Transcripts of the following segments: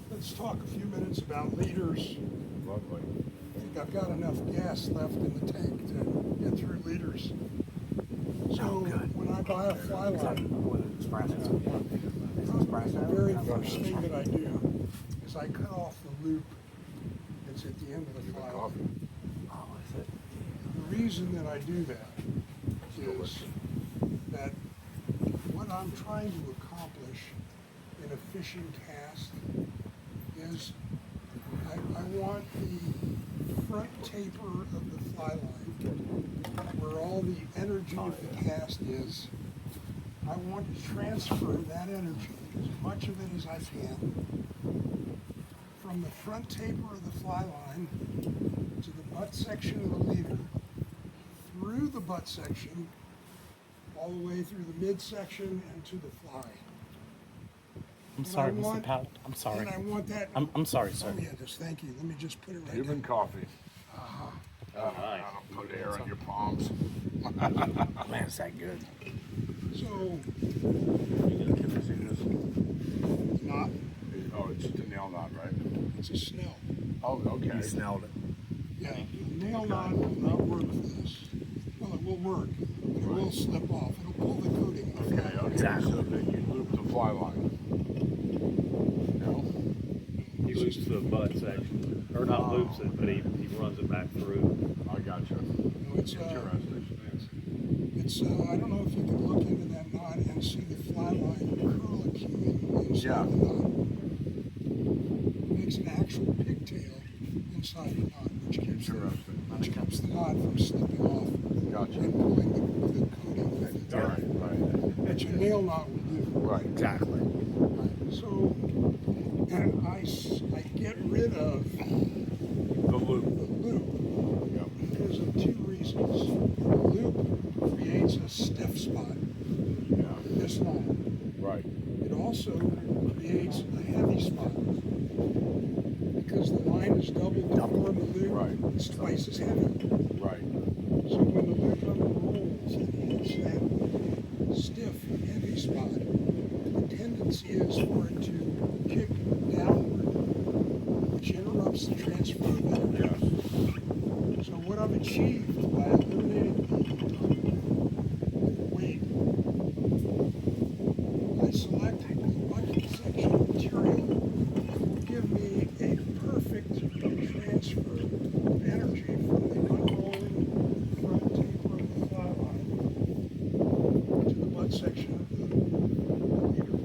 let's talk a few minutes about leaders. Lovely. I think I've got enough gas left in the tank to get through leaders. So when I buy a fly line, the very first thing that I do is I cut off the loop that's at the end of the fly line. The reason that I do that is that what I'm trying to accomplish in a fishing cast is I want the front taper of the fly line, where all the energy of the cast is. I want to transfer that energy, as much of it as I can, from the front taper of the fly line to the butt section of the leader, through the butt section, all the way through the midsection and to the fly. I'm sorry, Mr. Pallot. I'm sorry. And I want that. I'm sorry, sir. Oh yeah, just thank you. Let me just put it right Human there. coffee. Oh, nice. I'll put air on your palms. Man, is that good? So, Can I see this? not, Oh, it's just a nail knot, right? it's a snell. Oh, okay. He snelled it. Yeah, a nail knot will not work for this. Well, it will work, but it will slip off. It'll pull the coating off. Okay, okay. Exactly. So then you loop the fly line. No? He loops the butt section, or not loops it, but he runs it back through. I gotcha. No, it's, Interesting. I don't know if you can look into that knot and see the fly line curlicue inside Yeah. the knot. It makes an actual pigtail inside the knot, which keeps the knot from slipping off Gotcha. and pulling the coating back together. Right, right. Which a nail knot will do. Right. Exactly. So, and I get rid of The loop. the loop Yep. because of two reasons. The loop creates a stiff spot, Yeah. this long. Right. It also creates a heavy spot because the line is double to form the loop. Right. It's twice as heavy. Right. So when the loop unrolls and hits that stiff, heavy spot, the tendency is for it to kick downward, which interrupts the transfer of energy. Yes. So what I've achieved by eliminating the weight, I select a bucket section material that will give me a perfect transfer of energy from the unrolling front taper of the fly line to the butt section of the leader.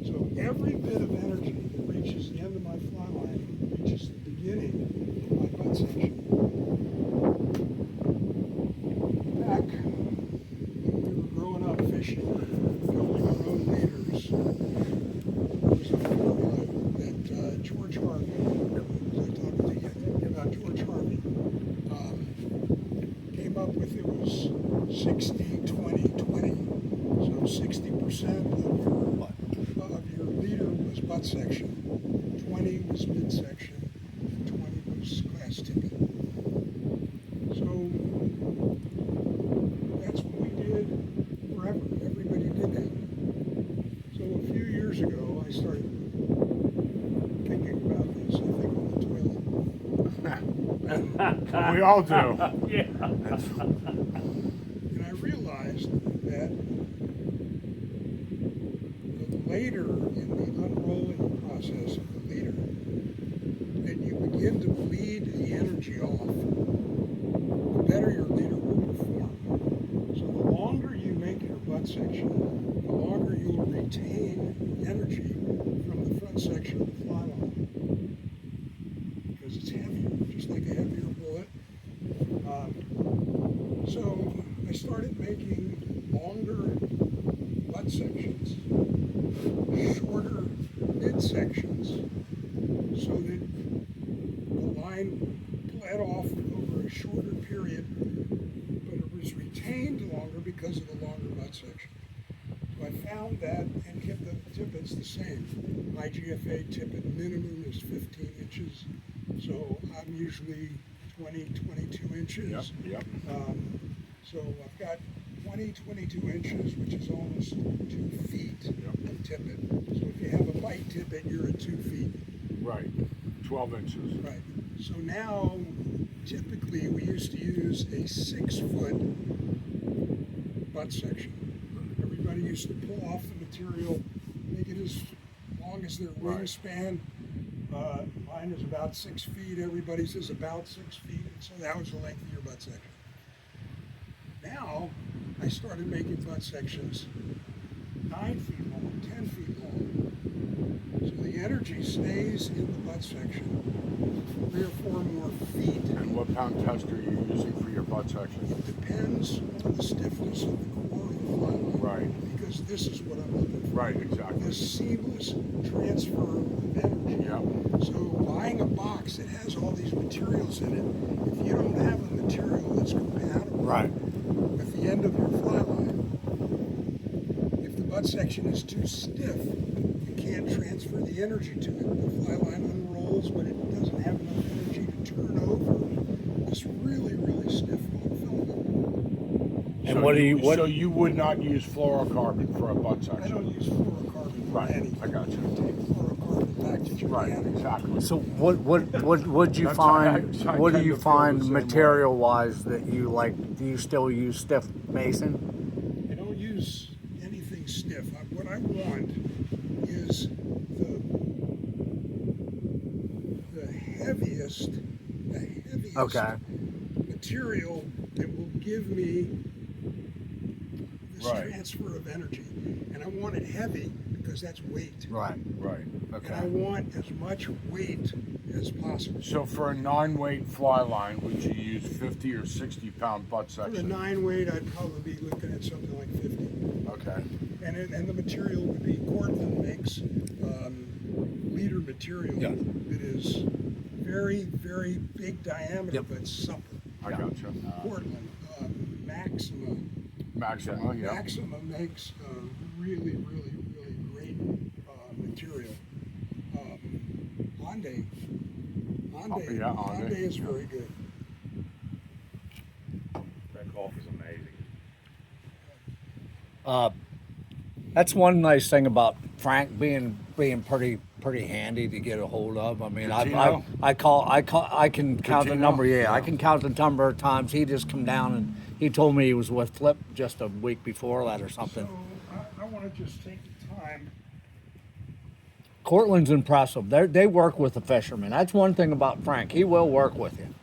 So every bit of energy that reaches the end of my fly line reaches the beginning of my butt section. Back when we were growing up fishing, building our own leaders, there was a formula that George Harvey, was I talking to you about George Harvey, came up with. It was 60-20-20. So 60% of your leader was butt section, 20 was midsection, and 20 was glass tippet. So that's what we did forever. Everybody did that. So a few years ago, I started thinking about this, I think on the toilet. We all do. Yeah. And I realized that the later in the unrolling process of the leader, that you begin to bleed the energy off, the better your leader will perform. So the longer you make your butt section, the longer you will retain energy from the front section of the fly line. Because it's heavier, just like a heavier bullet. So I started making longer butt sections, shorter midsections, so that the line bled off over a shorter period, but it was retained longer because of the longer butt section. So I found that and kept the tippets the same. My GFA tippet minimum is 15 inches, so I'm usually 20, 22 inches. Yep. So I've got 20 22 inches, which is almost 2 feet, and tippet. So if you have a bite tippet, you're at 2 feet. Right. 12 inches. Right. So now, typically, we used to use a 6-foot butt section. Everybody used to pull off the material, make it as long as their wingspan. Mine is about 6 feet. Everybody's is about 6 feet. And so that was the length of your butt section. Now, I started making butt sections 9 feet long, 10 feet long. So the energy stays in the butt section 3 or 4 more feet. And what pound test are you using for your butt sections? It depends on the stiffness of the core of the fly line. Right. Because this is what I'm looking for. Right, exactly. This seamless transfer of energy. Yeah. So buying a box that has all these materials in it, if you don't have a material that's compatible with the end of your fly line, if the butt section is too stiff, you can't transfer the energy to it. The fly line unrolls, but it doesn't have enough energy to turn over this really, really stiff long filament. And So what do you? What? So you would not use fluorocarbon for a butt I section? don't use fluorocarbon for Right, anything. I got you. Take fluorocarbon back to Japan. Right, exactly. So what do you That's- find? I What do tend you to feel find the same material wise that you like? Do you still use stiff mason? I don't use anything stiff. What I want is the heaviest Okay. material that will give me this Right. transfer of energy. And I want it heavy because that's weight. Right. Right, And I okay. want as much weight as possible. So for a 9-weight fly line, would you use 50 or 60 pound butt For the section? 9 weight, I'd probably be looking at something like 50. Okay. And the material would be, Cortland makes leader material that is very, very big diameter, but supple. I got you. Cortland, Maxima. Maxima, Makes really, really, really great material. Hyundai. Hyundai is very good. That coffee's amazing. That's one nice thing about Frank being pretty handy to get a hold of. I mean, Tino? I can count the Tino? number. Yeah, Yeah. I can count the number of times he just come down and he told me he was with Flip just a week before that or something. So I want to just take the time. Cortland's impressive. They work with the fishermen. That's one thing about Frank. He will work with you.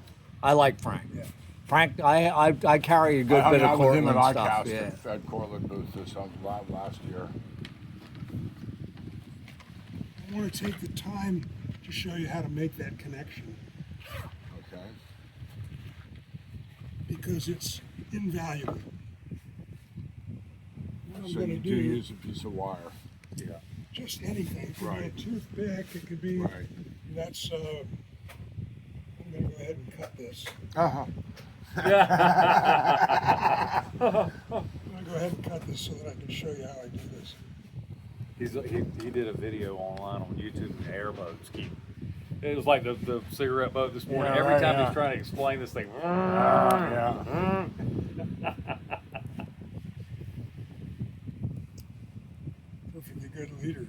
I like Frank. Yeah. Frank, I carry a good I hung bit of out with him Cortland at stuff. ICAST Yeah. at Cortland booth last year. I want to take the time to show you how to make that connection Okay. because it's invaluable. What I'm So going you to do use a piece of wire. Yeah. just anything. It could Right. be a toothpick. It could be. Right. That's. I'm going to go ahead and cut this. Uh-huh. I'm going to go ahead and cut this so that I can show you how I do this. He did a video online on YouTube and airboats it was like the cigarette boat this morning. Yeah, Every right, time yeah. he's trying to explain this thing. Yeah. Perfectly good leader.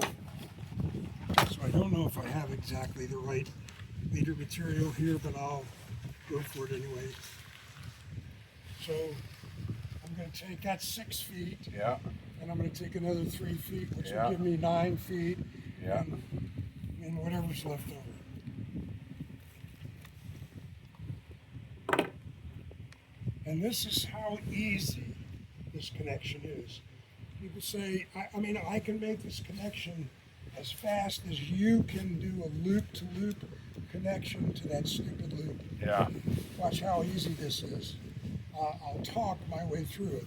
So I don't know if I have exactly the right leader material here, but I'll go for it anyway. So I'm going to take that 6 feet, Yeah. and I'm going to take another 3 feet, which Yeah. will give me 9 feet, Yeah. and whatever's left over. And this is how easy this connection is. People say, I can make this connection as fast as you can do a loop-to-loop connection to that stupid loop. Yeah. Watch how easy this is. I'll talk my way through it.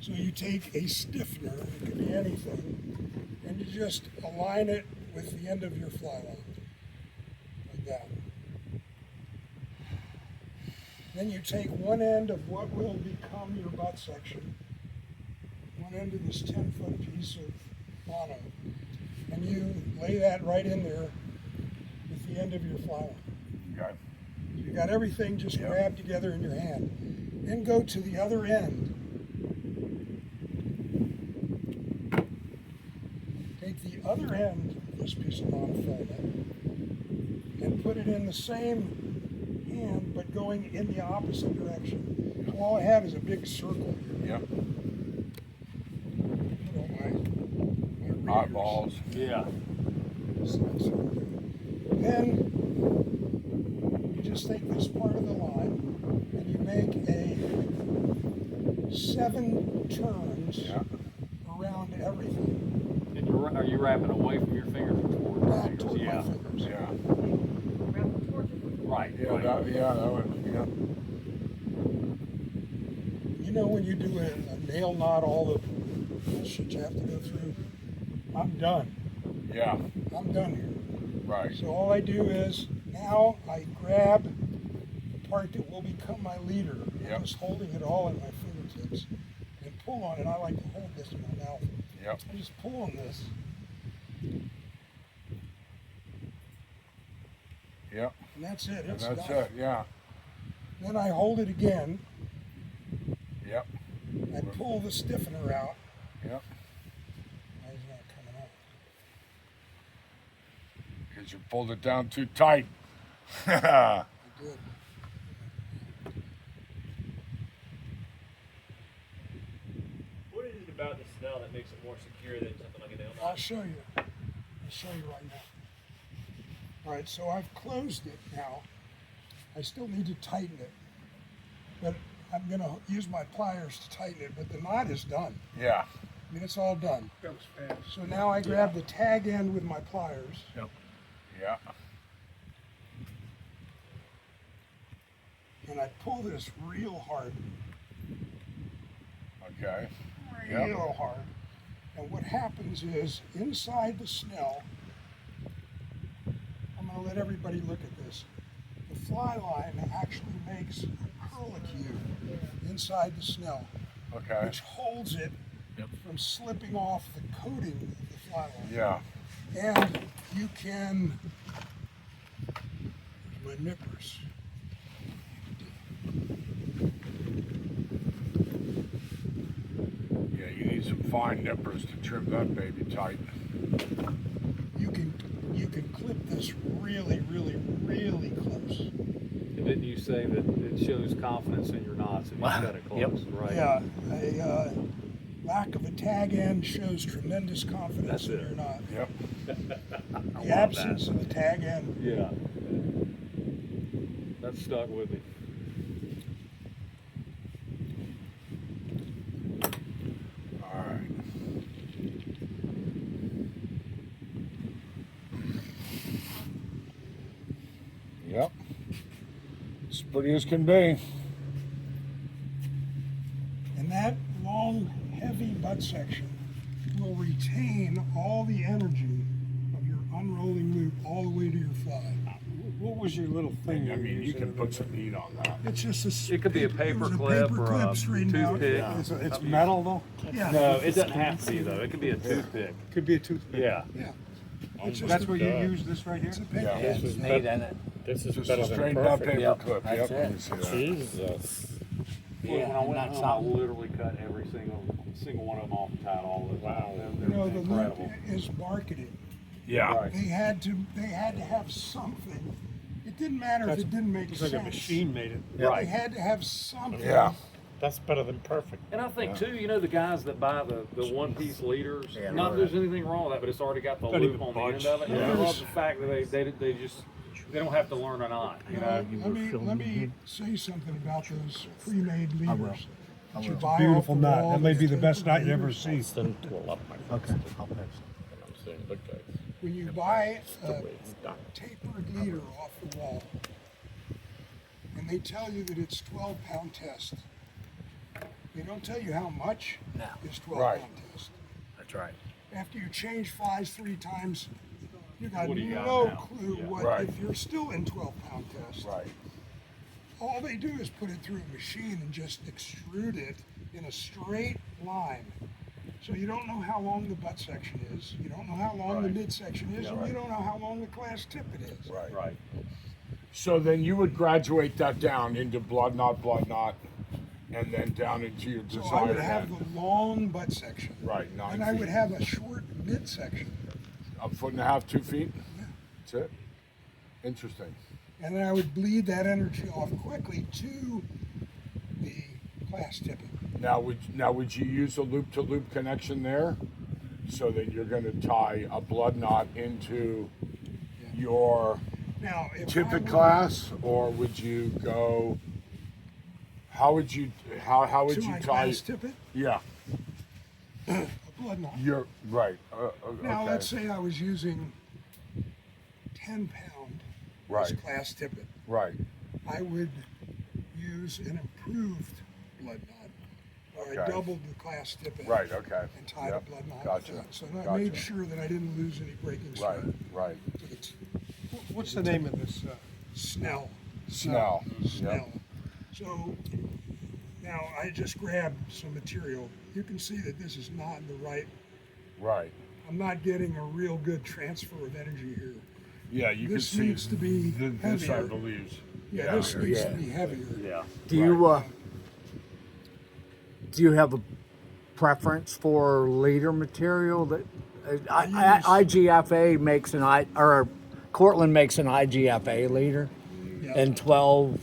So you take a stiffener, it could be anything, and you just align it with the end of your fly line, like that. Then you take one end of what will become your butt section, one end of this 10-foot piece of mono, and you lay that right in there with the end of your fly line. Okay. So you got everything just grabbed together in your hand. Then go to the other end. Take the other end of this piece of monofilament and put it in the same hand, but going in the opposite direction. So all I have is a big circle here. Yep. Put all my readers. Eyeballs. Yeah. Then you just take this part of the line and you make a 7 turns Yeah. around everything. And are you wrapping away from your fingers or toward your Back fingers? toward Yeah. my fingers. Yeah. Right. Yeah, right. that would, yeah. You know when you do a nail knot, all the bullshit you have to go through? I'm done. Yeah, I'm done here. right. So all I do is, now I grab the part that will become my leader. Yep. I'm just holding it all in my fingertips and pull on it. I like to hold this in my mouth. Yep. I just pull on this. Yep. And that's it. And It's that's done. it, yeah. Then I hold it again. Yep. I pull the stiffener out. Yep. Why is it not coming out? Because you pulled it down too tight. I did. What is it about the Snell that makes it more secure than something like a nail I'll knot? show you. I'll show you right now. All right, so I've closed it now. I still need to tighten it, but I'm going to use my pliers to tighten it, but the knot is done. Yeah. I mean, it's all done. So now I grab the tag end with my pliers. Yeah. And I pull this real hard, Okay. Yep. real hard. And what happens is, inside the Snell, I'm going to let everybody look at this. The fly line actually makes a curlicue inside the Snell, Okay. which holds it from slipping off the coating of the fly line. Yeah. And you can, here's my nippers. Yeah, you need some fine nippers to trim that baby tight. You can clip this really, really, really close. And didn't you say that it shows confidence in your knots if you cut it close, right? Yeah, a lack of a tag end shows tremendous confidence That's in it. your knot. Yep. I The love absence of a tag end. that. Yeah. That stuck with me. All right. Yep. As pretty as can be. And that long, heavy butt section will retain all the energy of your unrolling loop all the way to your fly. What was your little thing? I mean, you can put some heat on that. It's just a. It could be a was paper a clip paper or clip a straightened out. toothpick. It's metal though? Yeah. No, it doesn't have to be though. It could be a toothpick. Could be a toothpick. Yeah. Yeah. It's just That's a, where you use this right here? it's a paper. Yeah. It's made in it. This is Just better a than straightened up perfect. paper Yep, clip. that's Yep. it. Let me see that. Jesus. When I and went that's home, I something. literally cut every single one of them off and tied all of them. Wow. You know, the loop Incredible. is marketed. Yeah. Right. They had to have something. It didn't matter if it didn't make It's sense. like a machine made it. They Right. had to have something. Yeah. That's better than perfect. And I think too, you know, the guys that buy the one piece leaders, Yeah, not that right. there's anything wrong with that, but it's already got the Doesn't loop even on the budge. end of it. And I Yeah. love the fact that they just they don't have to learn a knot. You know, Let me say something about those pre-made leaders. that you buy off Beautiful the knot. wall, That may be those the best taper knot you ever leaders. see. Then twirl up my Okay, I'll fix it. I'm saying, look guys. When you buy a It's done. tapered leader off the wall, and they tell you that it's 12-pound test, they don't tell you how much No. is 12-pound Right. test. That's right. After you change flies 3 times, you got What do you got no now? clue Yeah. what Right. if you're still in 12-pound test. Right. All they do is put it through a machine and just extrude it in a straight line. So you don't know how long the butt section is, you don't know how long the Right. midsection is, Yeah, and right. you don't know how long the class tip it is. Right. right. So then you would graduate that down into blood knot, and then down into your So I desired would have end. the long butt section. Right, 9 And I feet. would have a short mid section. A foot and a half, 2 feet? Yeah. That's it? Interesting. And then I would bleed that energy off quickly to the class tippet. Now would you use a loop-to-loop connection there? So that you're gonna tie a blood knot into your Now, if I tippet were class, or would you go, how would you to my tie? class tippet, Yeah, a blood knot. you're right. Now, Okay. let's say I was using 10-pound Right. as class tippet. Right. I would use an improved blood knot, where I Okay. doubled the class tippet Right. Okay. and tied Yep. a blood knot Gotcha. with that. So I Gotcha. made sure that I didn't lose any breaking Right. strength Right. to the What's the name of this? snell. Snell. Snell. So now I just grabbed some material. You can see that this is not in the right. Right. I'm not getting a real good transfer of energy here. Yeah, you This can see needs to be this, I heavier. believe. Yeah, this needs to be heavier. Yeah. Do you have a preference for leader material? That IGFA makes or Cortland makes an IGFA leader Yeah. in 12,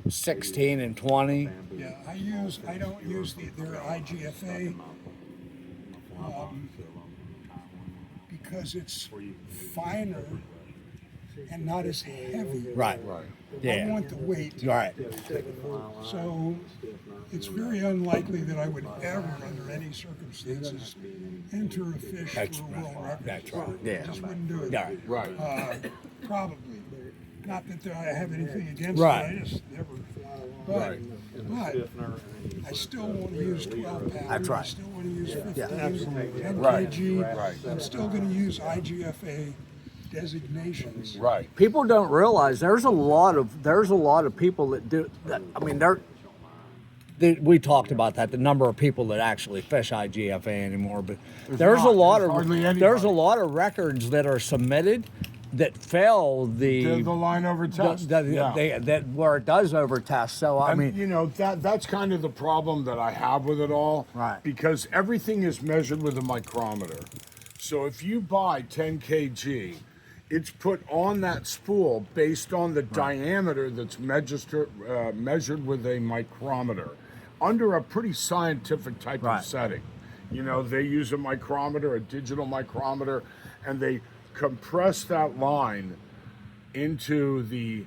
16, and 20. Yeah, I don't use their IGFA because it's finer and not as heavy. Right. Right. I Yeah. want the weight. Right. So it's very unlikely that I would ever, under any circumstances, enter a fish That's for a right. world record. That's right. Yeah. Just wouldn't do it. Yeah. Right. Probably. Not that I have anything against Right. it. I just never. But, Right. but I still want to use 12 pounds. That's right. I still want to use 15, Yeah. 10 Right. kg. Right. I'm still going to use IGFA designations. Right. People don't realize there's a lot of people that do that. I mean, we talked about that, the number of people that actually fish IGFA anymore, but there's not. a lot There's of hardly there's a anybody. lot of records that are submitted that fail The line over test. Yeah. that where it does overtest. So I And, mean, you know, that's kind of the problem that I have with it all. Right. Because everything is measured with a micrometer. So if you buy 10 kg, it's put on that spool based on the diameter that's measured with a micrometer under a pretty scientific type Right. of setting. You know, they use a micrometer, a digital micrometer, and they compress that line into the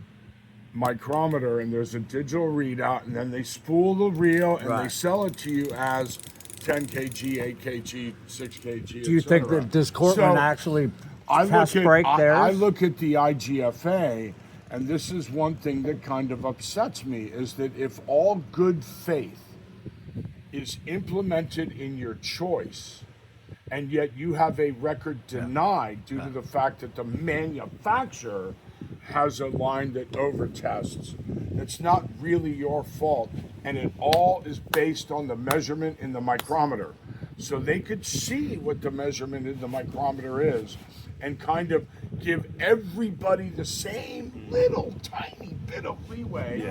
micrometer, and there's a digital readout, and then they spool the reel and they Right. sell it to you as 10 kg, 8 kg, 6 kg. do you think that does Cortland actually test break theirs? I look at the IGFA, and this is one thing that kind of upsets me, is that if all good faith is implemented in your choice, and yet you have a record denied due to the fact that the manufacturer has a line that overtests. It's not really your fault, and it all is based on the measurement in the micrometer. So they could see what the measurement in the micrometer is and kind of give everybody the same little tiny bit of leeway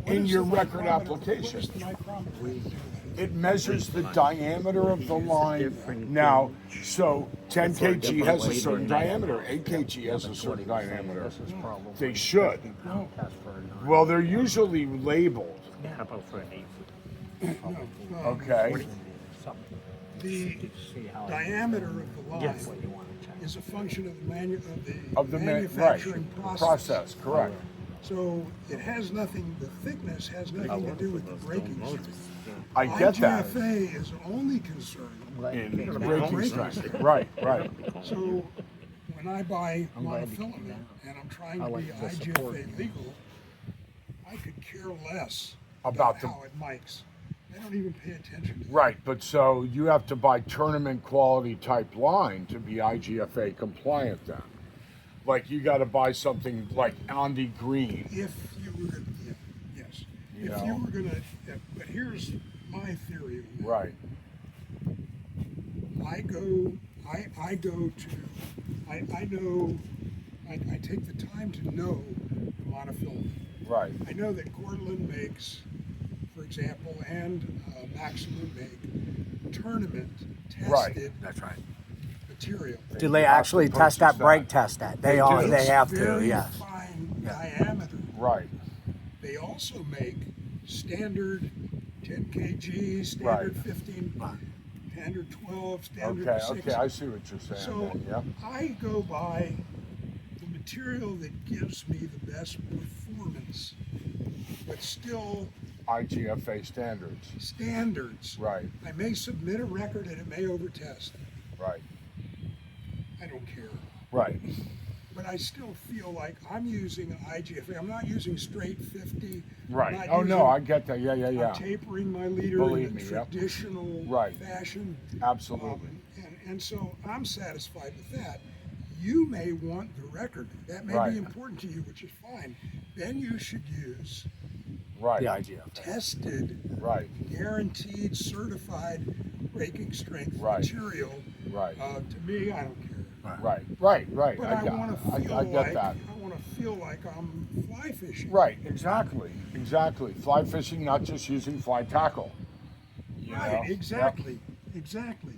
in your record application. What is the micrometer? It measures the diameter of the line. Now, so 10 kg has a certain diameter, 8 kg has a certain diameter. They should. Well, they're usually labeled. Okay. The diameter of the line is a function of the manufacturing process. Correct. So it has nothing, the thickness has nothing to do with the breaking strength. I get that. IGFA is only concerned. In breaking strength. Right, right. So when I buy monofilament and I'm trying to be IGFA legal, I could care less About about how it mics. I don't even pay attention to that. Right, but so you have to buy tournament quality type line to be IGFA compliant then. Like you got to buy something like Andy Green. If you were going to, yes. You If you know. were going to, but here's my theory on that. Right, I know, I take the time to know the monofilament. Right. I know that Cortland makes, for example, and Maximum make tournament tested That's right. material. Do they have to actually test that, purchase break that. test that? They They are. do. They have to. Very Yes. fine diameter. Right. They also make standard 10 kg, standard Right. 15, standard 12, standard Okay. 6. Okay. I see what you're saying. So then. Yep. I go by the material that gives me the best performance, but still IGFA standards. standards. Right. I may submit a record and it may overtest. Right. I don't care. Right. But I still feel like I'm using IGFA. I'm not using straight 50. I'm Right. not Oh no, using- I get that. Yeah. Yeah. I'm Yeah. tapering my leader Believe in me, a yep. traditional Right. fashion. Absolutely. And so I'm satisfied with that. You may want the record. That may Right. be important to you, which is fine. Then you should use Right. The idea. tested, Right. guaranteed, certified braking strength Right. material. Right. To me, I don't care. Right. Right. Right. But I I get, want to feel I get like that. I want to feel like I'm fly fishing. Right. Exactly. Exactly. Fly fishing, not just using fly tackle. You know? Right, Yep. exactly, exactly.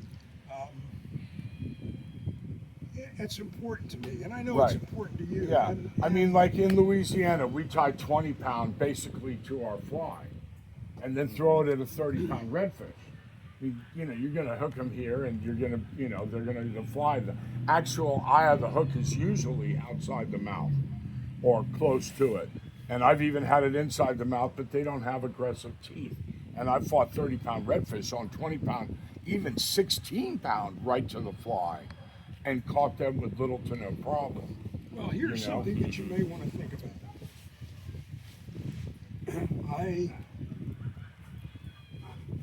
It's important to me, and I know it's Right. important to you. Yeah, And- I mean, like in Louisiana, we tie 20 pound basically to our fly, and then throw it at a 30 pound redfish. You know, you're gonna hook them here, and you're gonna, you know, they're gonna the fly. The actual eye of the hook is usually outside the mouth or close to it, and I've even had it inside the mouth, but they don't have aggressive teeth. And I've fought 30 pound redfish on 20 pound, even 16 pound right to the fly, and caught them with little to no problem. Well, here's You know? something that you may want to think about. I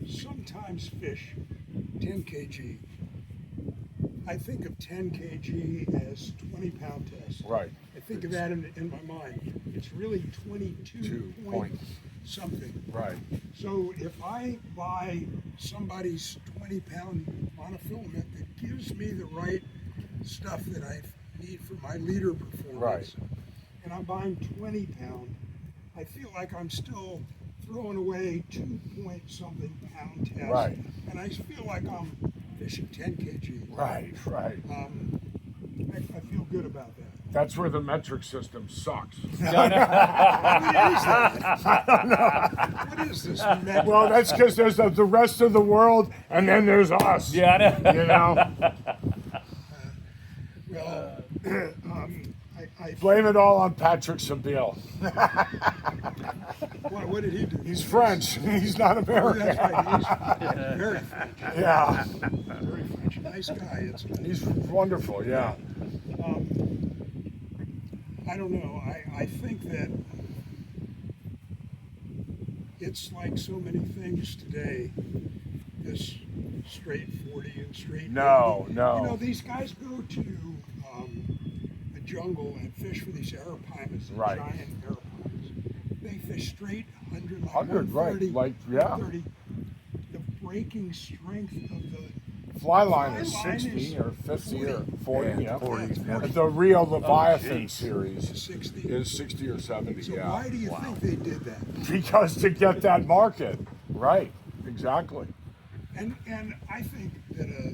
sometimes fish 10 kg. I think of 10 kg as 20 pound test. Right. I think of that in my mind. It's really 22 2 point point. something. Right. So if I buy somebody's 20 pound monofilament that gives me the right stuff that I need for my leader performance, Right. and I'm buying 20 pound, I feel like I'm still throwing away 2 point something pound test. Right. And I feel like I'm fishing 10 kg. Right. Right. I feel good about that. That's where the metric system sucks. What is that? I don't know. What is this? Well, that's because there's the rest of the world, and then there's us. Yeah, I know. You know, Well, I blame it all on Patrick Sabille. what did he do? He's French. He's not Oh, American. that's right. He's very French. Yeah. Very French. Nice guy. He's wonderful. Yeah. I don't know. I think that it's like so many things today. This straight 40 and straight. No, 80. no. You know, these guys go to the jungle and fish for these arapaima, the Right. giant arapaimas. They fish straight 100, like 100, right, 130, like, yeah. 130. The breaking strength of the Fly line is Fly line 60 is or 50 or 40. Yeah. 40. The Rio Leviathan geez. series 60. is 60 or 70. So Yeah. why do you think they did that? Because to get that market. Right. Exactly. And I think that a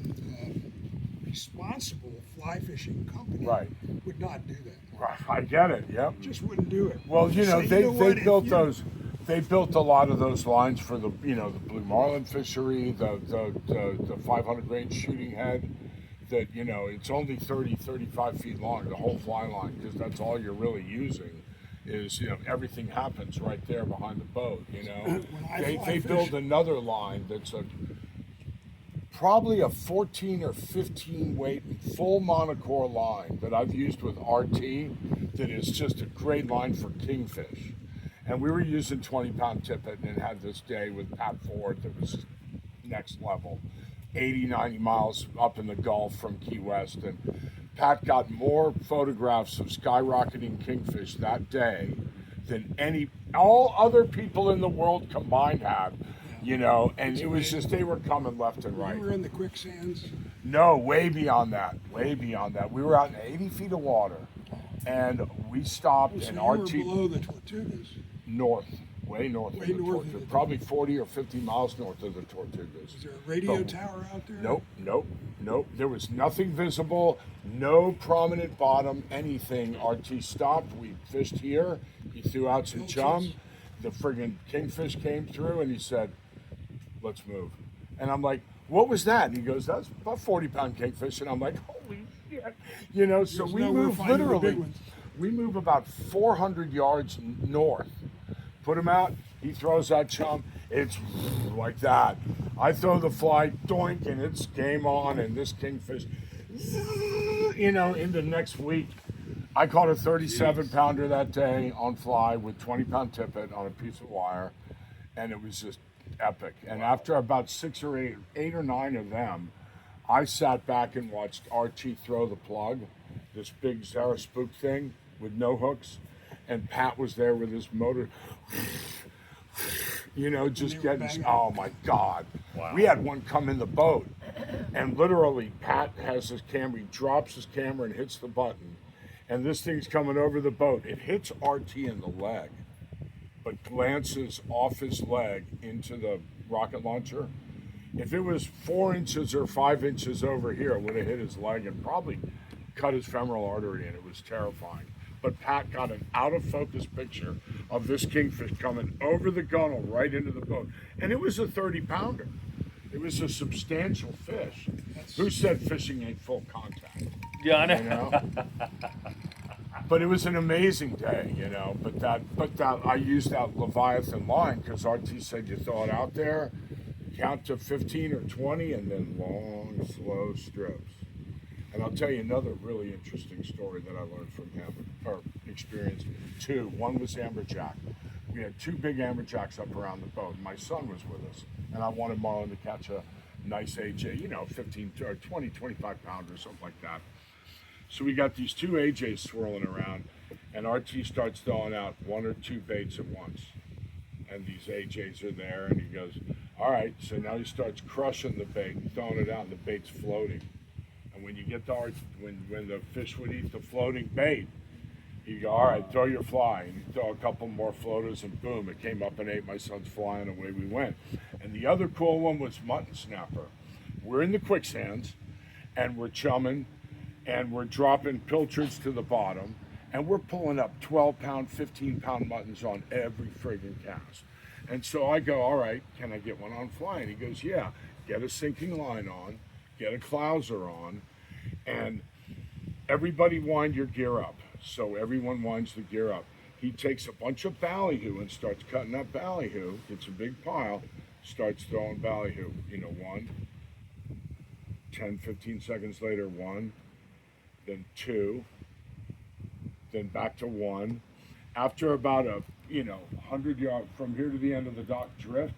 responsible fly fishing company Right. would not do that. Right. I get it. Yep. Just wouldn't do it. Well, you know, Say, they what, if built you- those. They built a lot of those lines for the, you know, the blue marlin fishery, the 500 grain shooting head. That, you know, it's only 30, 35 feet long, the whole fly line, because that's all you're really using. Is, you know, everything happens right there behind the boat. You know, When I they fly build fish- another line that's probably a 14 or 15 weight full monocore line that I've used with RT that is just a great line for kingfish. And we were using 20 pound tippet and had this day with Pat Ford that was next level, 80, 90 miles up in the Gulf from Key West. And Pat got more photographs of skyrocketing kingfish that day than all other people in the world combined had. You know, and it was just, they were coming left and right. You were in the quicksands. No, way beyond that. Way beyond that. We were out in 80 feet of water. and we stopped, So and you were RT below the Tortugas. north, way north Way of the north of Tortugas, the- probably 40 or 50 miles north of the Tortugas. Is there a radio But- tower out there? Nope. There was nothing visible, no prominent bottom, anything. RT stopped. We fished here. He threw out some chum. The friggin' kingfish came through, and he said, "Let's move." And I'm like, "What was that?" And he goes, "That's about 40-pound kingfish." And I'm like, "Holy shit!" You know. So There's we nowhere move finding the big literally. ones. We move about 400 yards north. Put him out. He throws that chum. It's like that. I throw the fly, doink, and it's game on. And this kingfish, you know, in the next week, I caught a 37-pounder that day on fly with 20-pound tippet on a piece of wire, and it was just epic. And after about 6 or 8 or 9 of them, I sat back and watched RT throw the plug, this big Zara spook thing with no hooks, and Pat was there with his motor, you know, just they were getting, banging. oh my God. We had one come in the boat, and literally Pat has his camera, he drops his camera and hits the button, and this thing's coming over the boat. It hits RT in the leg, but glances off his leg into the rocket launcher. If it was 4 inches or 5 inches over here, it would have hit his leg and probably cut his femoral artery, and it was terrifying. But Pat got an out of focus picture of this kingfish coming over the gunnel right into the boat. And it was a 30-pounder. It was a substantial fish. Who said fishing ain't full contact? Yeah, I know. You know? But it was an amazing day, you know. But that I used that Leviathan line because RT said you throw it out there, count to 15 or 20, and then long, slow strips. And I'll tell you another really interesting story that I learned from him, or experienced. 2. One was amberjack. We had 2 big amberjacks up around the boat. My son was with us, and I wanted Marlon to catch a nice AJ, you know, 15 or 20, 25 pounder or something like that. So we got these 2 AJs swirling around, and RT starts throwing out 1 or 2 baits at once. And these AJs are there, and he goes, all right, so now he starts crushing the bait and throwing it out, and the bait's floating. And when you get to when the fish would eat the floating bait, you go, all right, throw your fly. And you throw a couple more floaters, and boom, it came up and ate my son's fly, and away we went. And the other cool one was mutton snapper. We're in the quicksands, and we're chumming, and we're dropping pilchards to the bottom, and we're pulling up 12-pound, 15-pound muttons on every friggin' cast. And so I go, all right, can I get one on fly? And he goes, yeah, get a sinking line on, get a clouser on, and everybody wind your gear up. So everyone winds the gear up. He takes a bunch of ballyhoo and starts cutting up ballyhoo, gets a big pile, starts throwing ballyhoo. You know, 1, 10, 15 seconds later, 1, then 2, then back to 1. After about 100 yards from here to the end of the dock drift,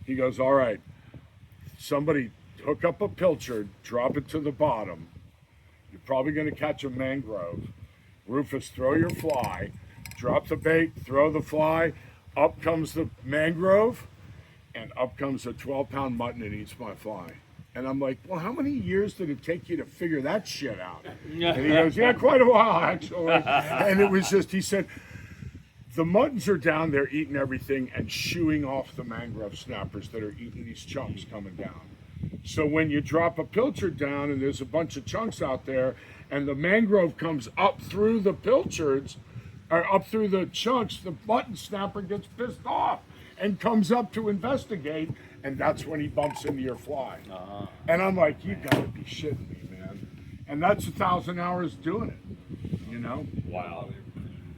he goes, all right, somebody hook up a pilchard, drop it to the bottom. You're probably going to catch a mangrove. Rufus, throw your fly, drop the bait, throw the fly, up comes the mangrove, and up comes a 12-pound mutton and eats my fly. And I'm like, well, how many years did it take you to figure that shit out? And he goes, yeah, quite a while, actually. And it was just, he said, the muttons are down there eating everything and shooing off the mangrove snappers that are eating these chunks coming down. So when you drop a pilchard down and there's a bunch of chunks out there and the mangrove comes up through the pilchards, or up through the chunks, the mutton snapper gets pissed off and comes up to investigate, and that's when he bumps into your fly. And I'm like, you gotta be shitting me, man. And that's 1,000 hours doing it, you know? Wow.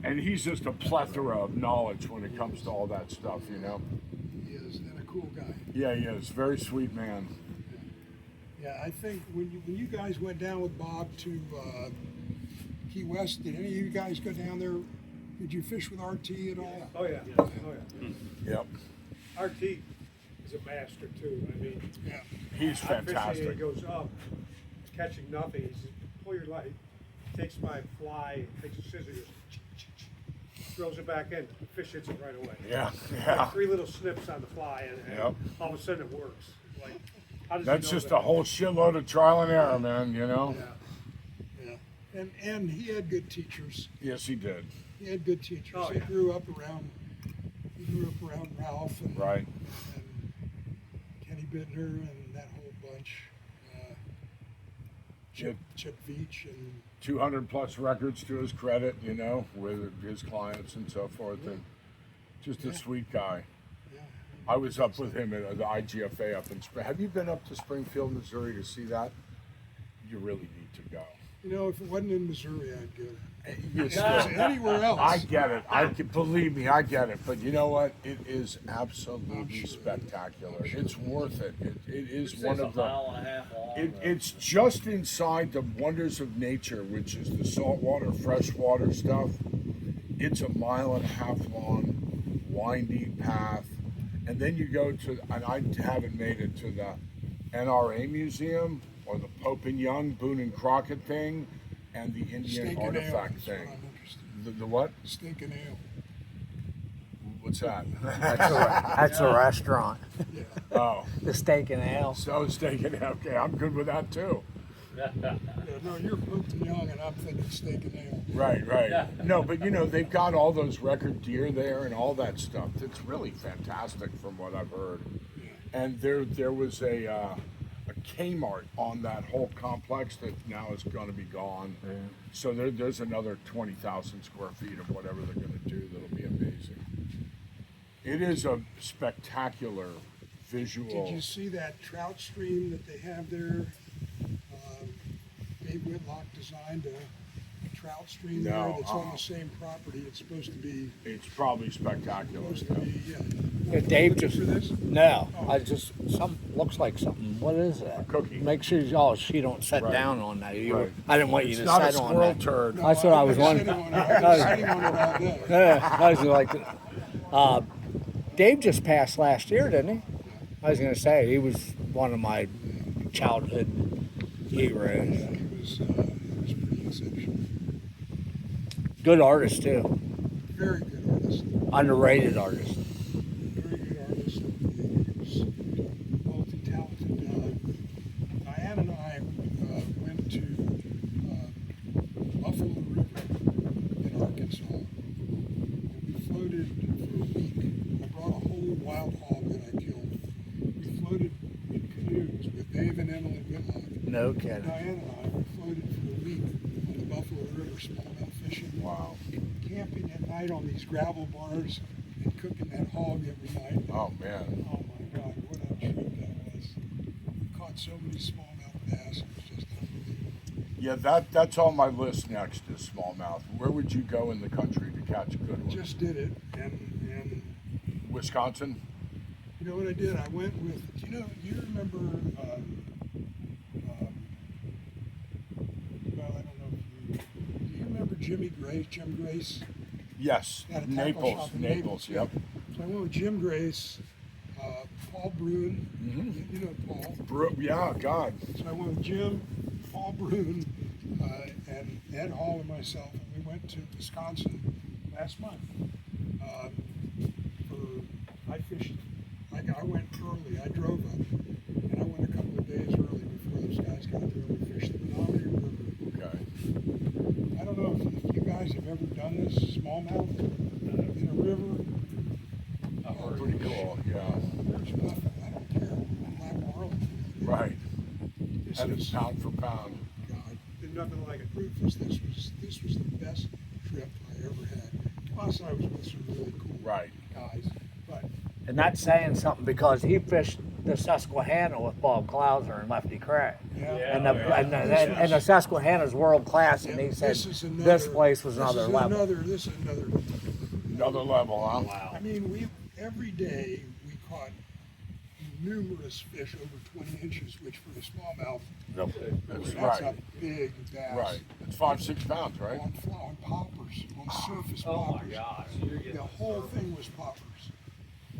And he's just a plethora of knowledge when it comes to all that stuff, you know? He is, and a cool guy. Yeah, he is. Very sweet man. Yeah, I think when you guys went down with Bob to Key West, did any of you guys go down there? Did you fish with RT at all? Oh, yeah. Oh, yeah. Yep. RT is a master, too. I mean, Yeah. He's I'm fishing, fantastic. he goes up, catching nothing. He says, pull your light, takes my fly, takes a scissors, throws it back in. The fish hits it right away. Yeah, Like yeah. 3 little snips on the fly, and Yep. all of a sudden it works. Like, how does he That's know just that? a whole shitload of trial and error, man, you know? Yeah. And he had good teachers. Yes, he did. He had good teachers. Oh, He yeah. grew up around Ralph and, Right. and Kenny Bittner and that whole bunch. Chip Veach and 200 plus records to his credit, you know, with his clients and so forth, and just a sweet guy. yeah. I was up with him at the IGFA up in Spring. Have you been up to Springfield, Missouri to see that? You really need to go. You know, if it wasn't in Missouri, I'd go. You If it was anywhere else. I get it. Believe me, I get it. But you know what? It is absolutely sure. spectacular. It's worth it. It is It's one a of the. mile and a half long. It's just inside the wonders of nature, which is the saltwater, freshwater stuff. It's a mile and a half long, winding path, and then you go to. And I haven't made it to the NRA Museum or the Pope and Young, Boone and Crockett thing, and the Indian Steak and ale. artifact That's what thing. I'm interested The what? in. Steak and ale. What's that? That's a restaurant. Yeah. Oh, The Steak and Ale. so steak and ale. Okay, I'm good with that too. Yeah, no, you're Pope and Young, and I'm thinking steak and ale. Right, right. No, but you know, they've got all those record deer there and all that stuff. It's really fantastic from what I've heard. And there was a Kmart on that whole complex that now is going to be gone. So there's another 20,000 square feet of whatever they're going to do that'll be amazing. It is a spectacular visual. Did you see that trout stream that they have there? Dave Whitlock designed a trout stream No, there that's on the same property. It's supposed to be. It's probably spectacular. Supposed to be. Yeah, Dave Looking just for this? no. I just looks like something. What is that? cookie. Make sure she don't sit Right. down on that. Right. I didn't want you It's to not a sit on squirrel that. turd. That's what I was wondering. I've been sitting on it all day. Yeah, I was like, Dave just passed last year, didn't he? I was gonna say he was one of my childhood heroes. It was pretty exceptional. Good artist too. Very good artist. Underrated artist. Very good artist. He was multi-talented. Diane and I went to Buffalo River in Arkansas. And we floated for a week. I brought a whole wild hog that I killed. We floated in canoes with Dave and Emily Whitlock. No kidding. Diane and I, we floated for a week on the Buffalo River smallmouth fishing. Wow. Camping at night on these gravel bars and cooking that hog every night. Oh man. Oh my God, what a trip that was. We caught so many smallmouth bass, it was just unbelievable. Yeah, that's on my list next is smallmouth. Where would you go in the country to catch a good one? Just did it, and Wisconsin? you know what I did? I went with, you remember, well, I don't know if do you remember Jim Grace? Yes. At a tackle Naples. shop in Naples, yep. So I went with Jim Grace, Paul Bruin, Mm-hmm. you know Paul. Yeah, God. So I went with Jim, Paul Bruin, and Ed Hall and myself, and we went to Wisconsin last month. I fished. I went early. I drove up, and I went a couple of days early before those guys got there. We fished the Menominee River. Okay. I don't know if you guys have ever done this smallmouth in a river. Oh, pretty cool, yeah. There's nothing. I don't care in that world. Right. This And is it's pound for pound. God. There's nothing like it. Rufus, this was the best trip I ever had. Plus, I was with some really cool Right. guys. But And that's saying something because he fished the Susquehanna with Bob Clouser and Lefty Craig. yeah, And the Susquehanna's world class, and he said this place was another level. This is another. Another level, huh? Wow. I mean, every day we caught numerous fish over 20 inches, which for a smallmouth, That's that's right. a big bass. Right. It's 5-6 pounds, right? On poppers, on surface Oh my poppers. gosh, you're getting The whole thing was poppers.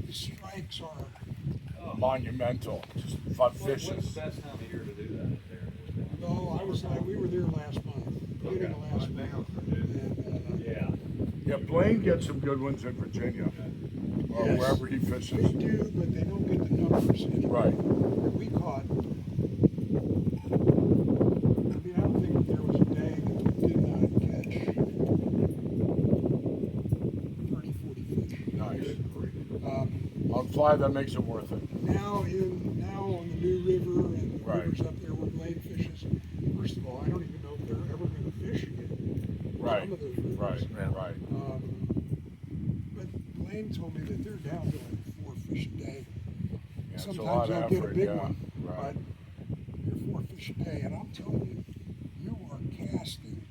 The strikes are. Monumental. Just fun What's fishing. the best time of year to do that there? No, we were there last month. Beginning of last month. And, Yeah. Yeah, Blaine gets some good ones in Virginia. Or Yes. wherever he they fishes. do, but they don't get the numbers. Right. We caught. I mean, I don't think there was a day that we On Fly, that makes it worth it. Now on the new river and the Right. rivers up there where Blaine fishes, first of all, I don't even know if they're ever going to fish again. Right, Some of those rivers. right, Yeah. right. But Blaine told me that they're down to like 4 fish a day. Yeah, it's a Sometimes lot of they'll get a effort, big yeah, one, right. but they're 4 fish a day, and I'm telling you, you are casting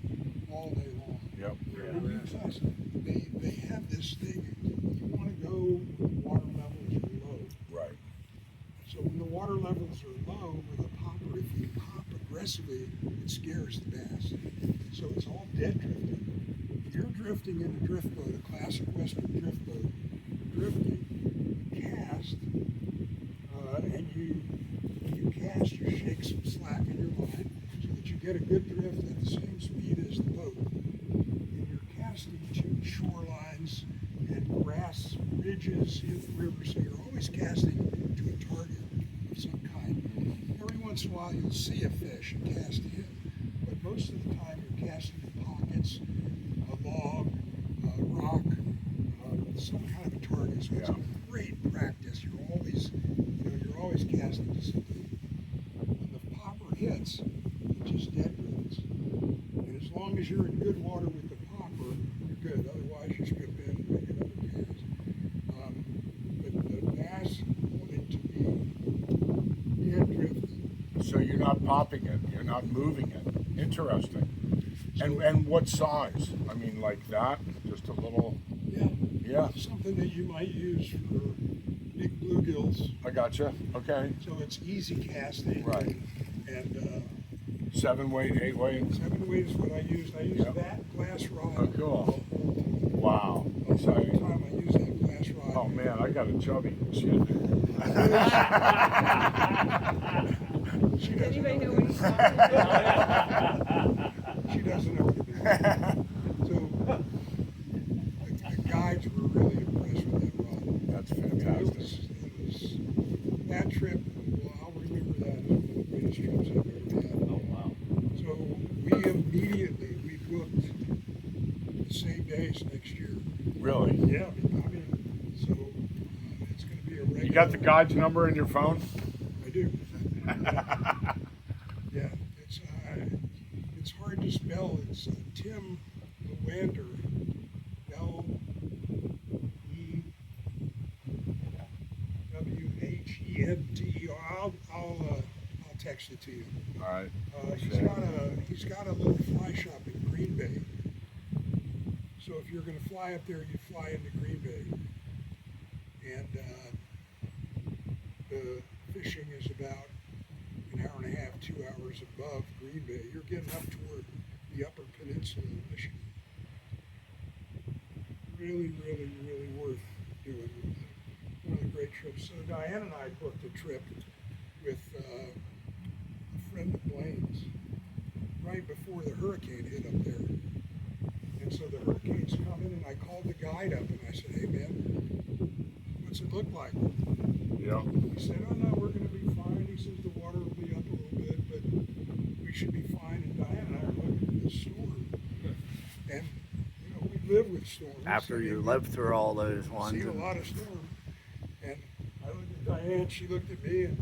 all day long. Yep. When you cast, they have this thing. You want to go when the water levels are low. Right. So when the water levels are low with a popper, if you pop aggressively, it scares the bass. So it's all dead drifting. If you're drifting in a drift boat, a classic western drift boat, drifting, you cast, and you cast, you shake some slack in your line so that you get a good drift at the same speed as the boat. And you're casting to shorelines and grass ridges in the river, so you're always casting to a target of some kind. Every once in a while you'll see a fish and cast it, but most of the time you're casting in pockets, a log, a rock, some kind of a target. So it's a great practice. You're always casting to something. When the popper hits, it just dead drifts. And as long as you're in good water with the popper, you're good. Otherwise, you strip in and make another cast. But the bass wanted to be dead drifting. So you're not popping it, you're not moving it. Interesting. And what size? I mean, like that? Just a little. Yeah. Yeah. Something that you might use for big bluegills. I gotcha. Okay. So it's easy casting. Right. And 7 weight, 8 weight. 7 weight is what I used. I used Yep. that glass rod. Oh, cool. Wow. All the Exciting. time I use that glass rod. Oh man, I got a chubby. Shit. She Does doesn't anybody know know what he's talking about? She doesn't know what it is. So the guides were really impressed with that rod. That's It fantastic. was that trip. Well, I'll remember that as one of the greatest trips I've ever had. Oh wow. So we immediately booked the same days next year. Really? Yeah, I mean, so it's going to be a regular. You got the guide's number in your phone? I do. Yeah, it's hard to spell. It's Tim Lewander, Lewhente. I'll text it to you. All right. He's got a little fly shop in Green Bay. So if you're going to fly up there, you fly into Green Bay, and the fishing is about an hour and a half, 2 hours above Green Bay. You're getting up toward the Upper Peninsula of Michigan. Really, really, really worth doing. One of the great trips. So Diane and I booked a trip with a friend of Blaine's right before the hurricane hit up there. And so the hurricane's coming, and I called the guide up and I said, "Hey man, what's it look like?" Yeah. He said, "Oh no, we're going to be fine." He says the water will be up a little bit, but we should be fine. And Diane and I are looking at the storm, and we live with storms. After you And lived through all those ones. seen a lot of storm, and I looked at Diane. She looked at me, and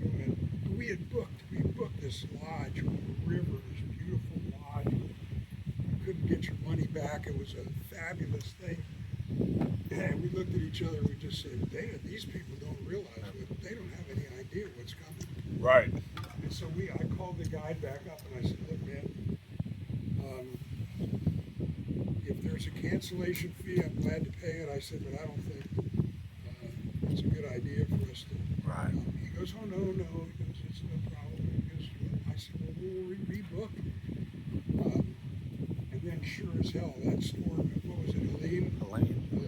we booked this lodge on the river, this beautiful lodge. You couldn't get your money back. It was a fabulous thing. And we looked at each other and we just said, "Daine, these people don't realize what they don't have any idea what's coming." Right. And so I called the guide back up and I said, "Look, man, if there's a cancellation fee, I'm glad to pay it." I said, "But I don't think it's a good idea for us to." Right. He goes, "Oh no, no." He goes, "It's no problem." He goes, I said, "Well, we'll rebook." And then, sure as hell, that storm. What was it, Helene?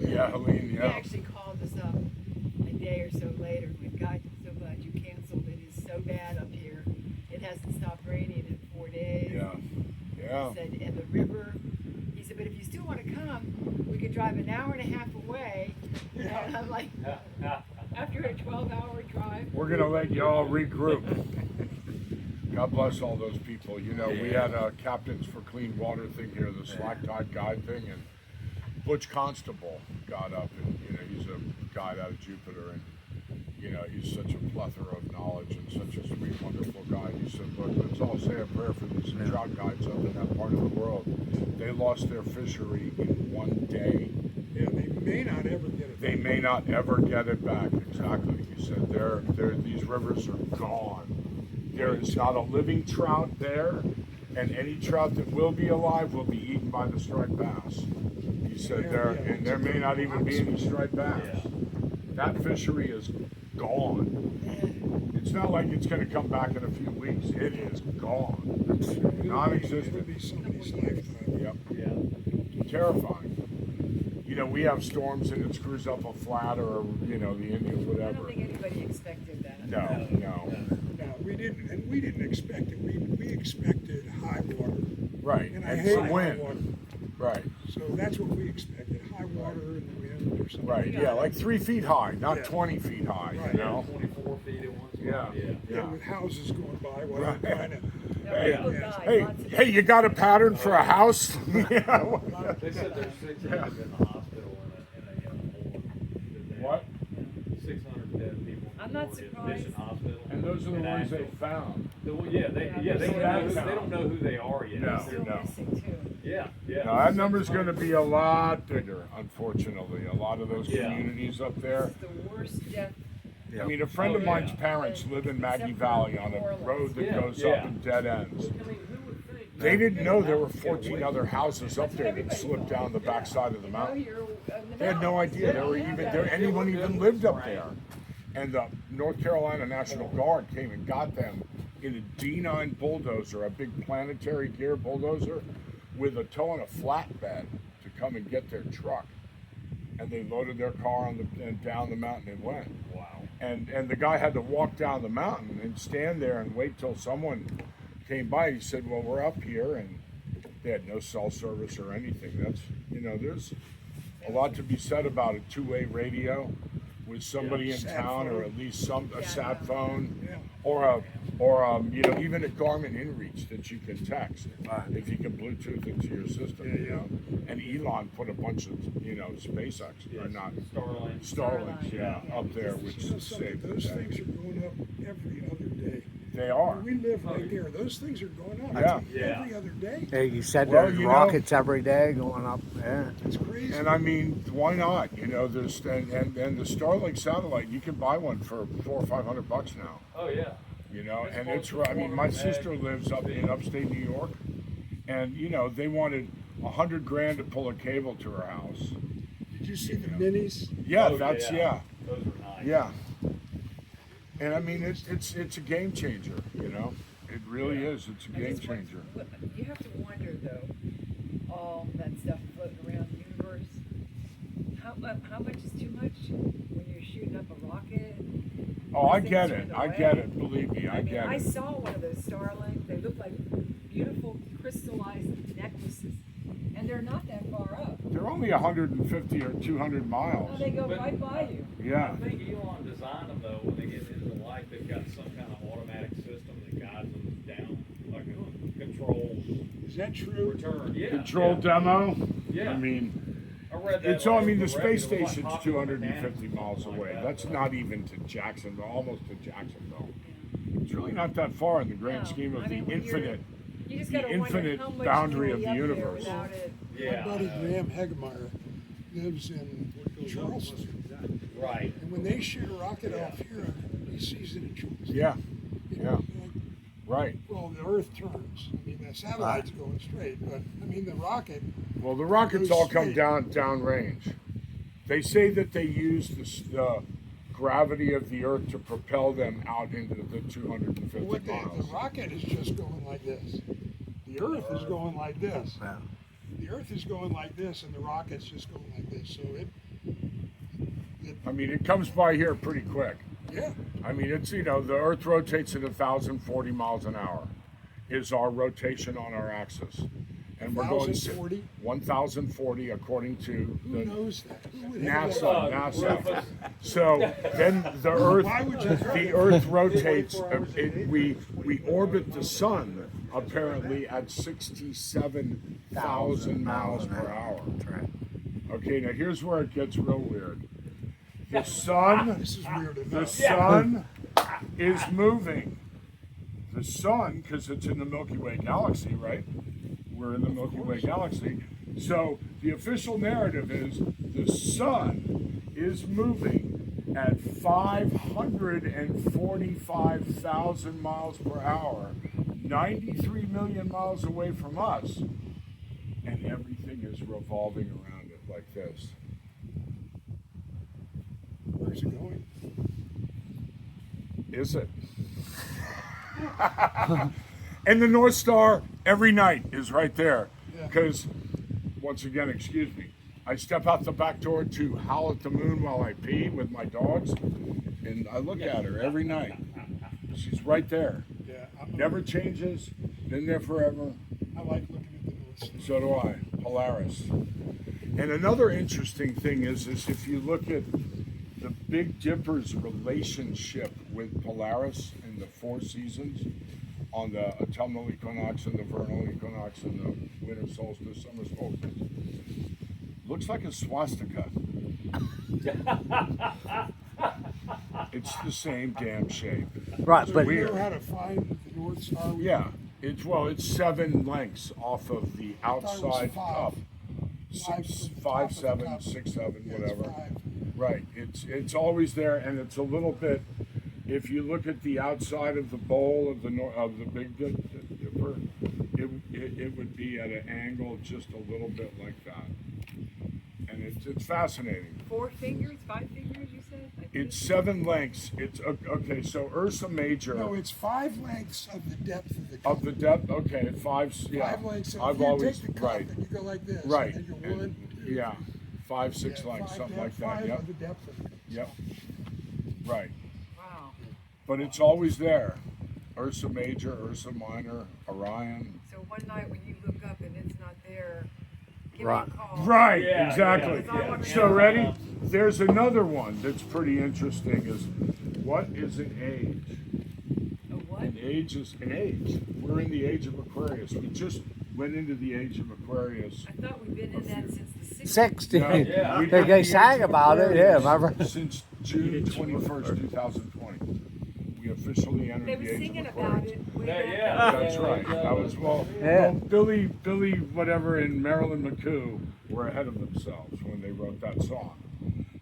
Yeah, Helene, He yeah. actually called us up a day or so later. With "Guys, I'm so glad you canceled. It is so bad up here. It hasn't stopped raining in 4 days." Yeah. Yeah. He said, "And the river." He said, "But if you still want to come, we could drive an hour and a half away." And I'm like, after a 12-hour drive. We're gonna let y'all regroup. God bless all those people. You know, we had a Captains for Clean Water thing here, the slack tide guide thing, and Butch Constable got up, and he's a guide out of Jupiter, and you know, he's such a plethora of knowledge and such a sweet, wonderful guy. He said, look, let's all say a prayer for these trout guides up in that part of the world. They lost their fishery in one day. Yeah, they may not ever get it. They may not ever get it back. Exactly. He said, these rivers are gone. There is not a living trout there, and any trout that will be alive will be eaten by the striped bass. He said there may not even be any striped bass. That fishery is gone. It's not like it's going to come back in a few weeks. It is gone. Non-existent. It'll be somebody's lifetime. Yep. Yeah. Terrifying. You know, we have storms and it screws up a flat or, you know, the Indian, I don't whatever. think anybody expected that. No. No, we didn't, and we didn't expect it. We expected high water. Right. And I And hate some high wind. water. Right. So that's what we expected, high water and wind or something. Right. Yeah, like 3 feet high, not Yeah. 20 feet high, Right. you know? 24 feet at once. Yeah. Yeah, with houses going by while Right. you're trying to. No, people Yeah. died, Hey, lots of hey, you got a pattern for a house? Yeah. They said there's 600 in the hospital in a ward. What? 600 dead people. I'm not in surprised. Mission Hospital. And those are the in ones they Asheville. found. Yeah, they don't know who, found. they don't know who they are yet. No. Still missing too. Yeah, yeah. Now, that number's going to be a lot bigger, unfortunately. A lot of those Yeah. communities up there. It's the worst death. I mean, a friend of Oh, mine's yeah. parents live in Maggie Except for Valley on a Orleans. road that Yeah, goes yeah. up and dead ends. I mean, who would think? They didn't know there were 14 other houses up there that Everybody slipped down the backside of the You know, mountain. you're in the They had no mountains. idea You don't have that. anyone even lived up there. And the North Carolina National Guard came and got them in a D9 bulldozer, a big planetary gear bulldozer, with a tow and a flatbed to come and get their truck. And they loaded their car and down the mountain and went. Wow. And the guy had to walk down the mountain and stand there and wait till someone came by. He said, well, we're up here, and they had no cell service or anything. That's, you know, there's a lot to be said about a two-way radio with somebody in Sat town, or phone. at least a sat phone, Yeah. or you know, even a Garmin InReach that you can text if you can Bluetooth into your system. Yeah, You know, and Elon put a bunch of, you know, SpaceX or not Starlink. Starlink, yeah, up there, But which you know is something, safe. those things are going up every other day. They are. We live right there, those things are going up Yeah. every other day. Hey, you said Well, there's you know- rockets every day going up. Yeah. It's crazy. And I mean, why not? You know, there's and the Starlink satellite, you can buy one for $400 or $500 now. Oh yeah. You know, It's and close it's to right. I mean, my 400 sister meg. lives up in upstate New York, and you know, they wanted $100,000 to pull a cable to her house. Did you see the minis? Yeah, Oh, that's yeah. Those are nice. yeah. And I mean, it's a game changer. You know, it really is. It's a I game just wonder- changer. but you have to wonder though, all that stuff floating around the universe. How much is too much when you're shooting up a rocket? Oh, I Things get through it. the I way? get it. Believe me, I mean, get I it. saw one of those Starlink. They look like beautiful crystallized necklaces, and they're not that far up. They're only 150 or 200 No, miles. they go But- right by you. Yeah. I think Elon designed them though. When they get into life, they've got some kind of automatic system that guides them down, like a control Is that true? return. Yeah. Control yeah. demo. Yeah. I mean, I read that. it's all. I like, mean, the record space of, like, station's popular 250 mechanics, miles something away. like That's that. not even to Jacksonville. Almost to Jacksonville. It's really not that far in the grand No, scheme of I mean, the when you're- infinite. You just The gotta wonder infinite how much boundary can of be the up there universe. without it. Yeah. My buddy Graham Hegemeyer lives in Charleston, Right. and when they shoot a rocket off here, he sees it in Charleston. Yeah. You Yeah. know, like, Right. well, the Earth turns. I mean, the satellite's going straight, but I mean, the rocket. Well, the rockets Goes all come straight. down range. They say that they use the gravity of the Earth to propel them out into the 250 What the miles. rocket is just going like this. The Earth is going like this. Yeah. The Earth is going like this, and the rocket's just going like this. So I mean, it comes by here pretty quick. yeah. I mean, it's, you know, the Earth rotates at 1,040 miles an hour is our rotation on our axis. And we're going 1,040? 1,040 according to Who the knows that? Who would have that? NASA. So then the Earth, Why would you- the Earth rotates. We orbit the sun apparently at 67,000 miles per hour. That's right. Okay, now here's where it gets real weird. The sun, This is weird the enough. sun is moving. The sun, because it's in the Milky Way galaxy, right? We're in the Milky Way galaxy. So the official narrative is the sun is moving at 545,000 miles per hour, 93 million miles away from us, and everything is revolving around it like this. Where's it going? Is it? And the North Star every night is right there. Yeah. Because, once again, excuse me, I step out the back door to howl at the moon while I pee with my dogs, and I look at her every night. She's right there. Yeah, Never changes, been there forever. I like looking at the North Star. So do I, Polaris. And another interesting thing is if you look at the Big Dipper's relationship with Polaris in the 4 seasons, on the autumnal equinox and the vernal equinox and the winter solstice, summer solstice, looks like a swastika. It's the same damn shape. Right, So but you weird. know how to find the North Star? Yeah, it's 7 lengths off of the thought it was outside 5. cup. Five Six, from the top 5, of the 7, cup. 6, 7, Yeah, it's whatever. 5. Right. It's always there, and it's a little bit. If you look at the outside of the bowl of the Big Dipper, it would be at an angle just a little bit like that, and it's fascinating. 4 fingers, 5 fingers, you said? I think. It's 7 lengths. It's okay. So Ursa Major No, it's 5 lengths of the depth of the cup. of the depth. Okay, 5. Yeah, 5 lengths. So I've if you always take the cup right. and you go like this, Right. and you're And- 1, 2, yeah, 5, 6 yeah, lengths, 5 something depth, like that. 5 Yep. of the depth of the cup. Yep. Right. Wow. But it's always there. Ursa Major, Ursa Minor, Orion. So one night when you look up and it's not there, give Right. me a call. Right, Yeah, exactly. yeah, So ready? There's another one that's pretty interesting is what is an age? A what? An age is an age. We're in the age of Aquarius. We just went into the age of Aquarius. I thought we've been in that since the 60s. 60. No, Yeah. we've They, been they in the sang age of about it, yeah, Aquarius remember? Since June 21st, 2020. We officially entered They were the age singing of about Aquarius. it way Yeah, back. yeah. That's right. That was well, Yeah. Billy, whatever, and Marilyn McCoo were ahead of themselves when they wrote that song.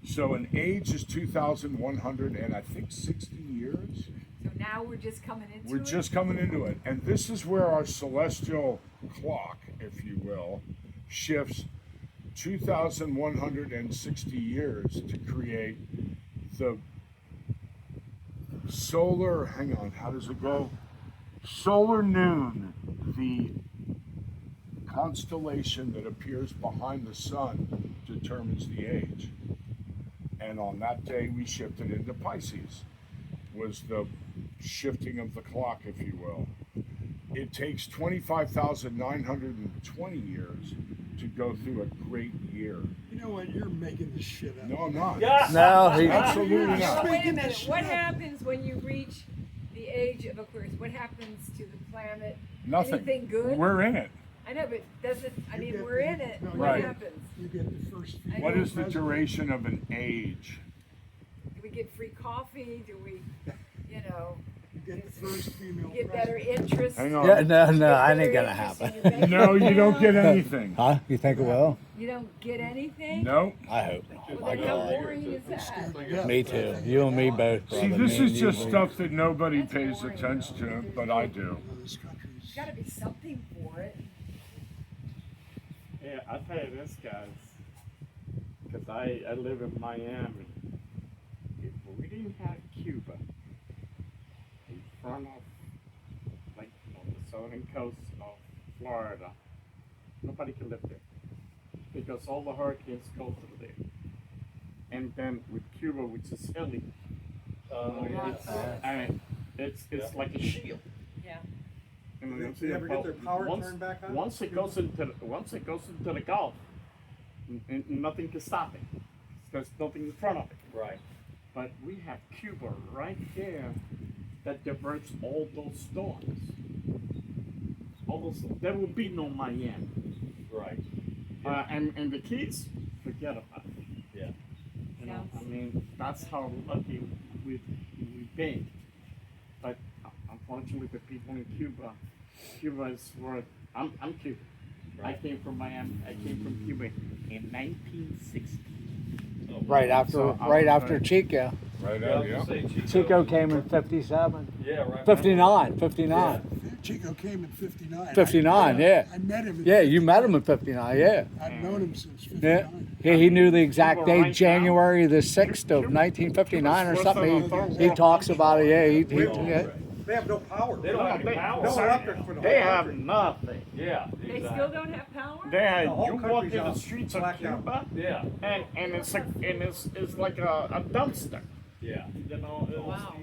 So an age is 2,100 and I think 60 years. So now we're just coming into We're it? just coming into it, and this is where our celestial clock, if you will, shifts 2,160 years to create the solar. Hang on, how does it go? Solar noon, the constellation that appears behind the sun, determines the age. And on that day, we shifted into Pisces. Was the shifting of the clock, if you will. It takes 25,920 years to go through a great year. You know what? You're making this shit up. No, I'm not. No, he, Absolutely So not. wait a minute, what happens when you reach the age of Aquarius? What happens to the planet? Nothing. Anything good? We're in it. I know, but doesn't, I You mean, get we're the- in it. no, What Right. happens? You get the first few. What is the duration of an age? Do we get free coffee? Do we, you know, You get the first female get better president. interest? Hang on. yeah, no, Get no, I better ain't gonna interest happen. in your bank No, you don't account? get anything. Huh? You think it will? You don't get anything? No. I hope not. Well, My then how God. boring is that? Yeah. Me too. You and me both. See, brother. this Me and is you just both. stuff that nobody That's pays boring, attention though. to, but I do. You know, this country's. There's gotta be something for it. Yeah, I'll tell you this, guys, because I live in Miami. If we didn't have Cuba in front of, like, on the southern coast of Florida, nobody can live there because all the hurricanes go through there. And then with Cuba, which is hilly, it's like a shield. Yeah. You know, Did they ever get their power once, turned back on? Once it goes into the Gulf, nothing can stop it. There's nothing in front of it. Right. But we have Cuba right there that diverts all those storms. There will be no Miami. Right. And the Keys, forget about it. Yeah. You know, Sounds- I mean, that's how lucky we've been. But unfortunately, the people in Cuba is where I'm Cuban. I came from Miami. I came from Cuba in 1960. Oh, Right after, So, right after Chico. Right Yeah, I out, was yeah. gonna say Chico came in 57. Yeah, right. 59, 59. Chico came in 59. 59, yeah. I met him in Yeah, you 59. met him in 59, yeah. I've known him since Yeah. 59. He knew the exact Cuba right date, now- January the 6th of 1959 or Cuba's worse something. than a third He world talks about it, yeah. They have no power. They don't have any power. No electric for the They whole have country. nothing. Yeah, They exactly. still don't have power? They had, The whole you walk country's in the out, streets of blacked out. Cuba, Yeah, and it's like a dumpster. yeah, You know, it's Wow.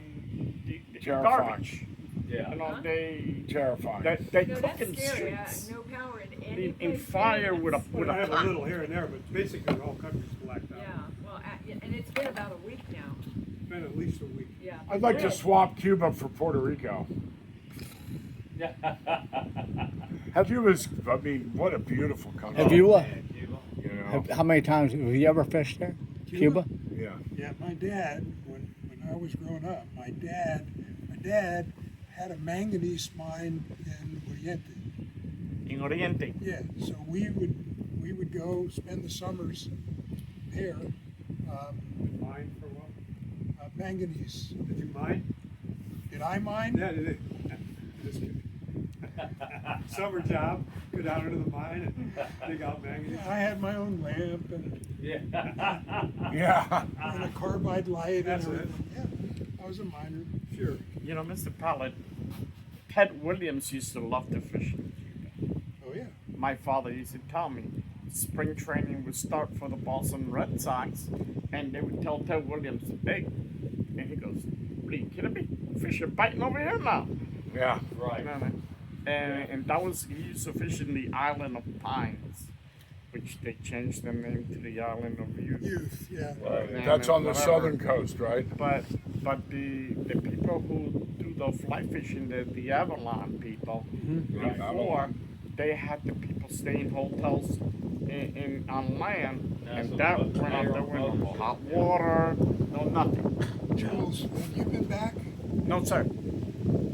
Terrifying. garbage. yeah. You know, Huh? they Terrifying. they No, cook that's in scary. streets, No power in any in place. fire with a Well, I have a pot. little here and there, but basically the whole country's blacked out. Yeah, well, and it's been about a week now. It's been at least a week. Yeah. I'd like to swap Cuba for Puerto Rico. Cuba's, I mean, what a beautiful country. Have you, You know? how many times, have you ever fished there? Cuba? Yeah. Yeah, my dad, when I was growing up, my dad had a manganese mine in Oriente. In Oriente. Yeah, so we would go spend the summers there. Mine for what? Manganese. Did you mine? Did I mine? Yeah, did it? Just kidding. Summer job, go down into the mine and dig out manganese. I had my own lamp and Yeah. Yeah. a carbide light That's and it. everything. Yeah, I was a miner. Sure. You know, Mr. Pallot, Ted Williams used to love to fish. Oh yeah. My father used to tell me spring training would start for the Boston Red Sox, and they would tell Ted Williams, "Hey," and he goes, "Are you kidding me? Fish are biting over here now." Yeah. Right. You know, and that was, he used to fish in the Island of Pines, which they changed the name to the Island of Youth. Youth, yeah. And That's on the whatever. southern coast, right? But the people who do the fly fishing, the Avalon people, before they had the people stay in hotels in on land, Yeah, and so that the went out air- there with no hot water, no nothing. Jules, have you been back? No sir.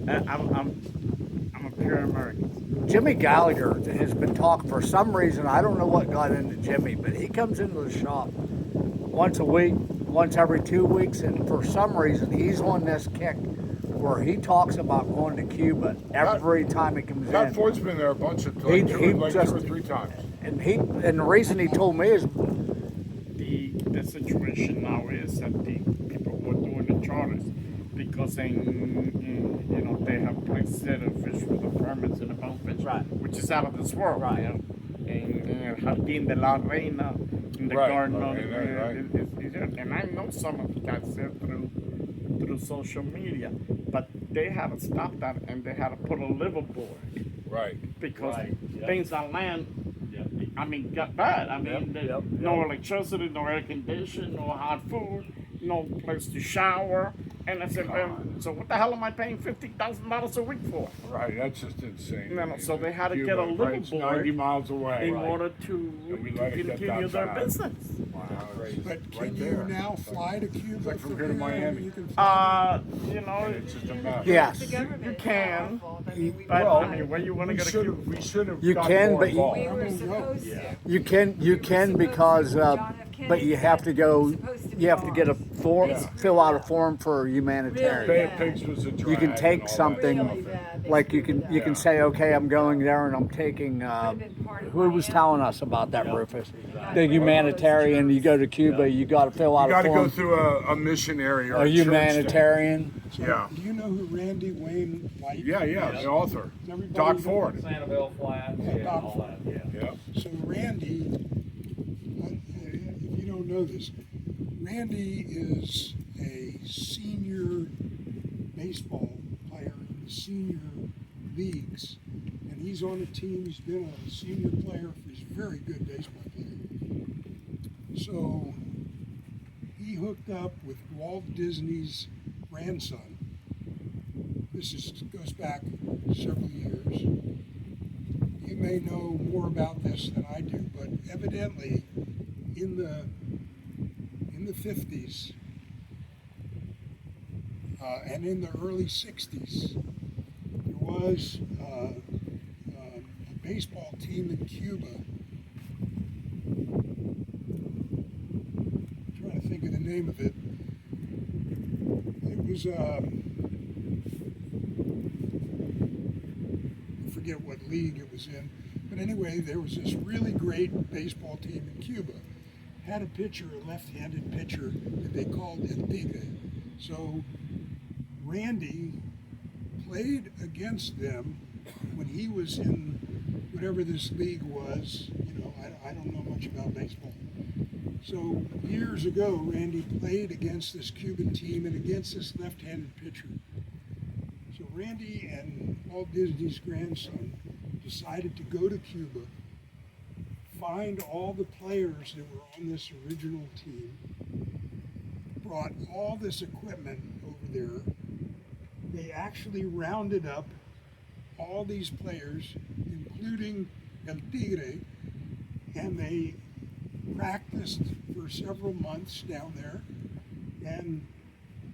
I'm a pure American. Jimmy Gallagher has been talking for some reason. I don't know what got into Jimmy, but he comes into the shop once a week, once every 2 weeks, and for some reason he's on this kick where he talks about going to Cuba every time he comes That in. Ford's been there a bunch of He- times, he like just- 2 or 3 times. And the reason he told me is The situation now is that the people who are doing the charters, because you know, they have places there to fish with the permits and the boatfish, Right. which is out of this world. Right. You know? And Jardín de la Reina, in the Right, garden La of Reina, right. and I know some of the guys there through social media, but they had to stop that and they had to put a liveaboard Right. because Right, yeah. things on land, Yeah. I mean, got bad. I mean, Yep, no electricity, no air conditioning, no hot food, no place to shower. And I said, so what the hell am I paying $50,000 a week for? Right. That's just insane. No, so they had to Cuba, get a right, it's liveaboard 90 miles away. in Right. order to And we let it get continue that their bad. business. Wow, it's just But right can you there. now fly to Cuba? like from here to Miami. You can fly You know, And it's just a mess. yes, The government you is can, powerful. I mean, we but Well, I mean, where you want to We go to should Cuba? have. We should have. You gotten can, more but you- involved. We were I'm gonna go. supposed to. you can because but you have to go. You have to get a form, fill out a form for humanitarian. Bay of Pigs was a drag. You can and take all that something stuff. Really bad. They like you screwed can it you up. can say, okay, I'm going there and I'm taking. Who was telling us about that, Rufus? The humanitarian. You go to Cuba, you got to fill out You a got to go form. through a missionary or A a church thing. humanitarian. Yeah. Do you know who Randy Wayne White? Yeah, yeah, the author. Everybody Doc knows- Ford. Sanibel Flats, Yeah, yeah, Doc all that, yeah. Yeah. So Randy, if you don't know this, Randy is a senior baseball player in the senior leagues, and he's on a team. He's been a senior player. He's a very good baseball player. So he hooked up with Walt Disney's grandson. Goes back several years. You may know more about this than I do, but evidently in the the 50s and in the early 60s, there was a baseball team in Cuba. I'm trying to think of the name of it. It was, I forget what league it was in, but anyway, there was this really great baseball team in Cuba. Had a pitcher, a left-handed pitcher that they called El Tigre. So Randy played against them when he was in whatever this league was. You know, I don't know much about baseball. So years ago, Randy played against this Cuban team and against this left-handed pitcher. So Randy and Walt Disney's grandson decided to go to Cuba, find all the players that were on this original team, brought all this equipment over there. They actually rounded up all these players, including El Tigre, and they practiced for several months down there. And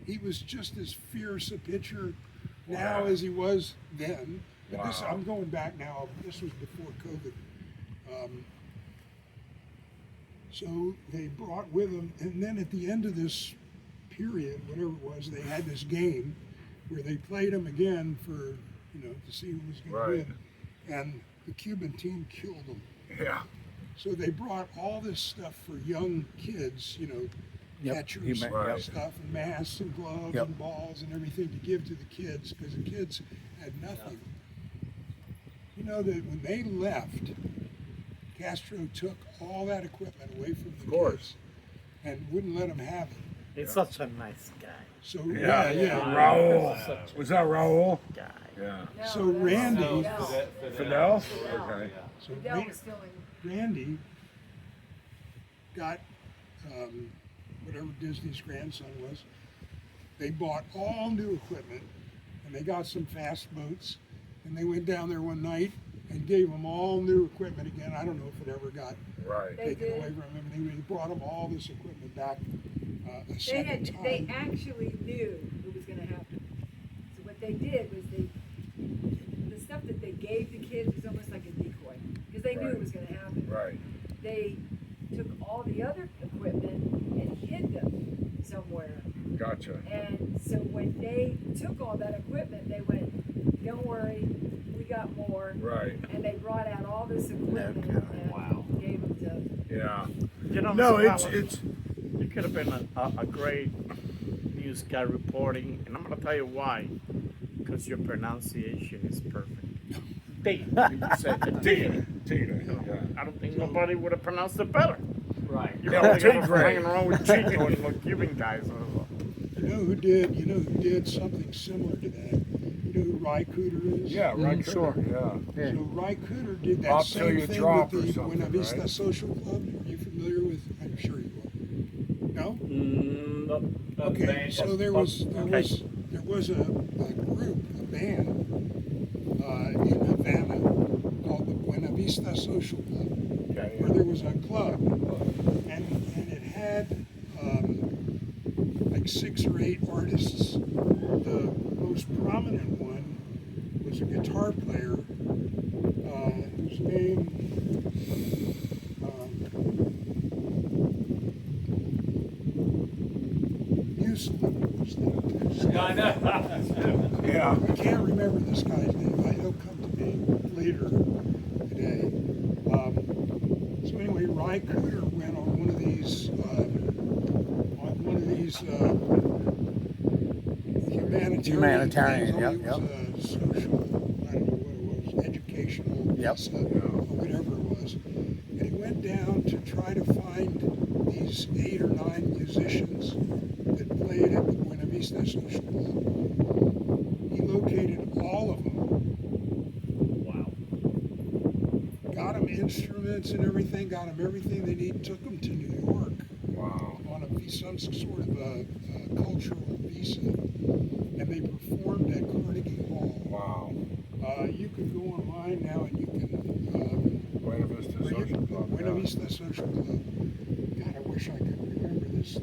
he was just as fierce a pitcher now as he was then. But this, I'm going back now, this was before COVID. So they brought with them, and then at the end of this period, whatever it was, they had this game where they played them again for, you know, to see who was going to win. And the Cuban team killed them. Yeah. So they brought all this stuff for young kids, you know, catchers and Right. stuff, and masks and gloves and balls and everything to give to the kids, because the kids had nothing. You know that when they left, Castro took all that equipment away from the kids and wouldn't let them have it. He's such a nice guy. So Raul. Was that Raul? Guy. Yeah. No, So that's Randy- Fidel? Fidel. Okay. So Fidel was still in. Randy got whatever Disney's grandson was. They bought all new equipment, and they got some fast boats, and they went down there one night and gave them all new equipment again. I don't know if it ever got Right. They taken did. away from them. They brought them all this equipment back a They second time. they actually knew it was gonna happen. So what they did was the stuff that they gave the kids was almost like a decoy, because they knew it was gonna happen. Right. They took all the other equipment and hid them somewhere. Gotcha. And so when they took all that equipment, they went, don't worry, we got more. Right. And they brought out all this equipment and gave them to. Yeah. You know, No, Mr. it's Pallot, you could have been a great news guy reporting, and I'm going to tell you why. Because your pronunciation is perfect. Daine. You said Daine. Tina. Yeah. I don't think nobody would have pronounced it better. Right. You're Yeah, probably Tigre. hanging around with Chico and the Cuban guys. You know who did something similar to that? You know who Ry Cooter is? Yeah, right. Sure. Yeah. So Ry Cooter did that Up till same you thing drop with or the something, Buena Vista right? Social Club. Are you familiar with? I'm sure you are. No? Okay. So there was a group, a band in Havana called the Buena Vista Social Club, Okay. where there was a club, and it had like 6 or 8 artists. The most prominent one was a guitar player whose name Muslin was the Yeah. I can't remember this guy's name. He'll come to me later today. So anyway, Ry Cooter went on one of these Humanitarian, things. yep, It was a social, I don't know what it was, educational, Yep. or whatever it was. And he went down to try to find these 8 or 9 musicians that played at the Buena Vista Social Club. He located all of them. Wow. Got them instruments and everything, got them everything they need, took them to New York Wow. on some sort of a cultural visa, and they performed at Carnegie Hall. Wow. You can go online now and you can Buena Vista Social Club. Buena yeah. Vista Social Club. God, I wish I could remember this.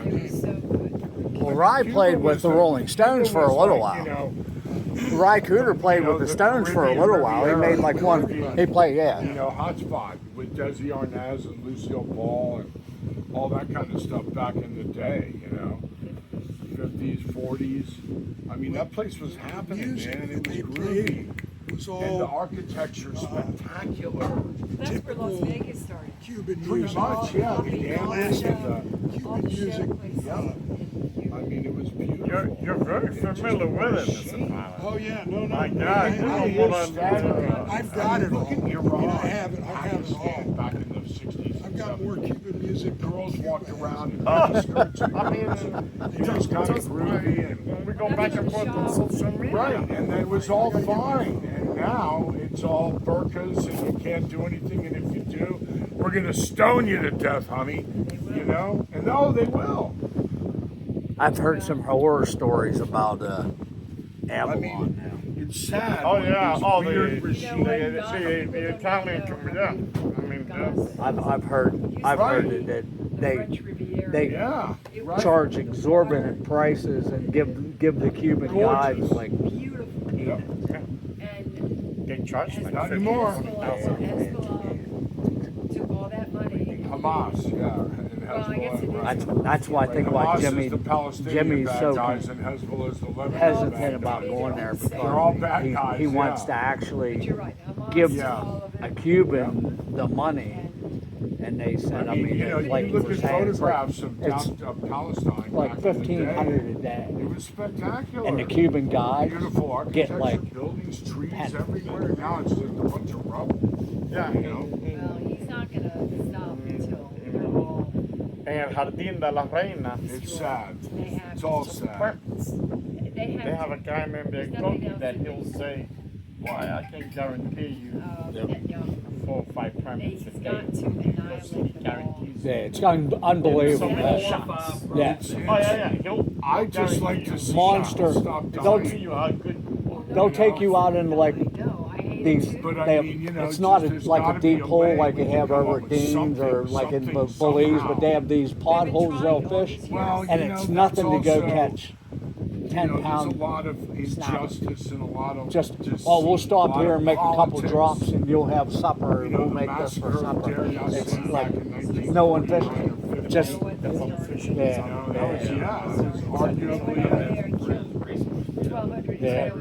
It was so good. Well, Rye played with the Rolling Stones for a little while. You know, Rye Cooter played You know, with the the Stones for a Caribbean little while. He Riviera, made like the one. Caribbean. He played, you yeah. know, Hotspot with Desi Arnaz and Lucille Ball and all that kind of stuff back in the day, you know, 50s, 40s. I mean, that place was happening, Music man, and it that was they groovy. played was And the all architecture's spectacular. That's where Las Typical Vegas started. Cuban Pretty music. much, yeah. The Classic, dancing, Cuban all the music. show places yeah. in Cuba. I mean, it was beautiful. You're very It just familiar with it, was Mr. shame. Pilot. Oh yeah, no, My no. God, I- you I- don't wanna- I've got it all. Look at I mean, Iran, I have it Pakistan all. back in the 60s. I've got and more 70s. Cuban music. than Girls Cuba walked has. around in miniskirts and I mean, boots, and it was kind of groovy and When we go back and forth on social media. right, and it was all fine. And now it's all burkas, and you can't do anything. And if you do, we're gonna stone you to death, honey. You know? And no, they will. I've heard some horror stories about Avalon. I mean, it's sad. Oh when yeah, these oh weird the regimes- the Italian comedian. I mean, that's, I've heard that The they French Riviera. they Yeah, right. charge exorbitant prices and give the Cuban Gorgeous. guides like Beautiful Yep. and they charge like Not anymore. Hezbollah took all that money. Hamas, yeah, and Well, I guess it Hezbollah. is. Right. that's why I think Hamas like is Jimmy the Palestinian Jimmy's bad so guys, and Hezbollah is the Lebanon bad hesitant about guys. going there They're all because bad guys, he wants yeah. to actually But you're right. Hamas give took Yeah. all of a it. Cuban the money, and they said, I mean, you know, like you look we're at saying, it's photographs of it's Palestine like back in the day. 1,500 a day, It was spectacular. and the Cuban guides Beautiful get architecture, like buildings, trees 10. everywhere. Now it's just a bunch of rubble. yeah. You know? Well, he's not gonna stop until they're all. And Jardín de la Reina. It's sad. They have. It's all sad. They have. They have a guy named There's Koki nothing else that to he'll do. say, "Why I can guarantee you No, 4 or 5 permits he's a day." got to Because he annihilate them all. guarantees yeah, it. it's unbelievable. So many Yeah. shots. Yeah. It's, Oh yeah. He'll I just like guarantee to you. see Monster. people stop They'll- dying. You how good. They'll take you out into like No, I hate these. it too. But I They have, mean, you know, it's not just there's like gotta a be deep a hole way like we you can have come over up with Deans or like in something Belize, somehow. but they have these potholes they'll fish, Well, and you it's know, nothing to that's go also- catch You 10 know, there's a pound. lot of injustice and a lot of Just oh, we'll stop a lot here of and make a couple politics. drops, and you'll have supper, You and know, we'll the make this for massacre of supper. Darien It's back like in 1949 no one or fishing. 50. Just You know, that was arguably. 1,200. Yeah. The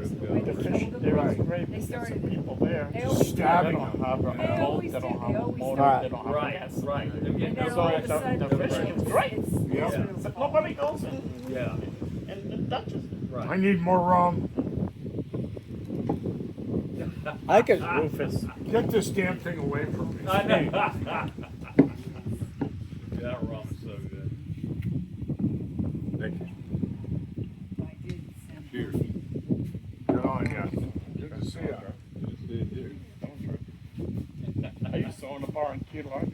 fish, there was great They started it. people there. They Just always stabbing They don't have a They boat, always they don't do. have They a always motor, do. they don't have Right, gas. right. They're And getting then So all the- of a sudden, the fishing is great. Yeah. But nobody goes in. Yeah. And that's just Right. I need more rum. I could. Rufus. Get this damn thing away from me. I know. That rum is so good. Thank you. I did send. Cheers. Good on ya. Good to see ya. I used to own a bar in Key Largo.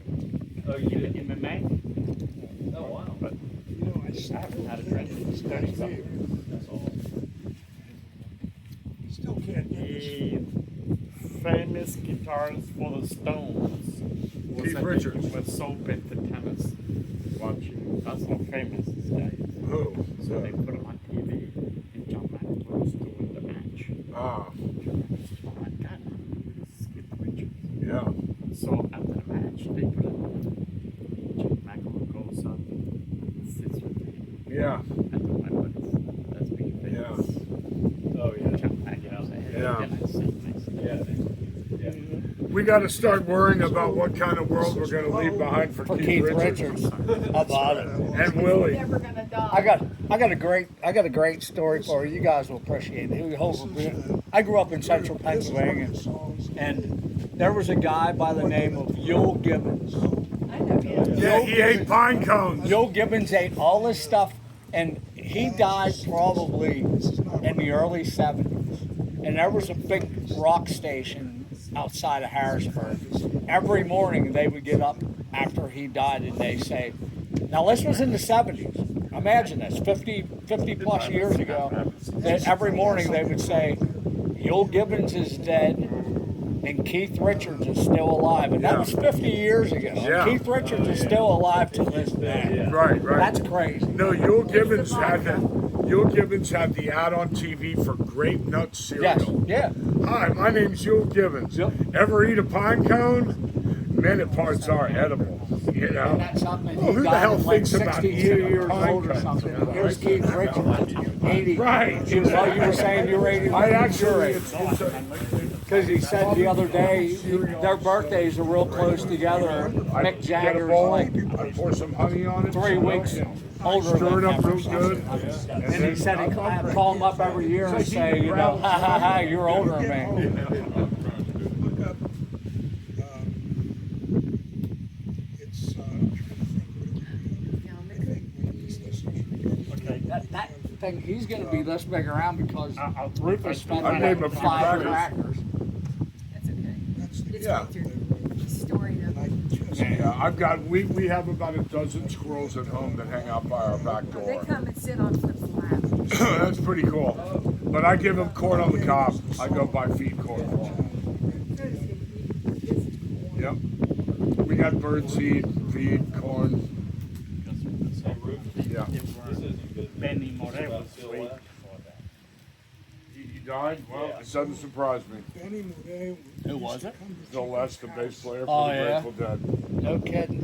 Oh, you did? In the 90s. Oh, wow. But You know, I haven't had a drink in 30 something. That's awesome. Still can't get this. The famous guitarist for the Stones was Keith at the Richards. US Open to tennis. Watching. That's how famous this guy is. Who? So they put him on TV, and John McEnroe was doing the match. Ah, Oh my God, this is Keith Richards. yeah. So after the match, they put him. John McEnroe goes up, sits with him. Yeah. I told my buddies, that's being famous. Oh, yeah. John McEnroe said, Yeah. and I said, nice. Yeah. We got to start worrying about what kind of world we're going to leave behind for Keith Richards. How about it? and Willie. Never gonna die. I got a great story for you. You guys will appreciate it. I grew up in central Pennsylvania, and there was a guy by the name of Yul Gibbons. I know him. Yeah, he ate pine cones. Yul Gibbons ate all this stuff, and he died probably in the early 70s. And there was a big rock station outside of Harrisburg. Every morning they would get up after he died and they say, now this was in the 70s. Imagine this, 50 plus years ago. That every morning they would say, Yul Gibbons is dead. and Keith Richards is still alive, and that Yeah. was 50 years ago. And Yeah. Keith Richards is still alive to this day. Right, right. That's crazy. No, Yul Gibbons had the ad on TV for Grape Nut cereal. Yes, yeah. Hi, my name's Yul Gibbons. Yep. Ever eat a pine cone? Minute parts are edible. You know. And that's something Well, he who the died hell at like thinks about 62 eating a years pine old or cone? something. Here's Keith Richards, 80. Right. Well, you were saying you're 80. I You're actually, 80. it's a, Because he said the other day their birthdays are real close together. I Mick get a Jagger's bowl, like I pour some honey on it. 3 weeks older Stir it than up him or real good. something. And he said he'd call him up every year and say, you know, ha ha ha, you're older than me. Look up, it's, That thing, he's going to be this big around because Rufus spent I named a few 5 crackers. crackers. That's okay. It's Yeah. filtered. Story though. Yeah, I've got, we have about a dozen squirrels at home that hang out by our back They door. come and sit on Flip's lap. That's pretty cool. But I give them corn on the cob. I go by feed corn for them. Yep. We got bird seed, feed, corn. Yeah. Benny Morel was waiting for that. He died? Well, it doesn't surprise me. Benny Morel. Who was it? Bill West, the bass player for Oh, the yeah? Grateful Dead. No kidding.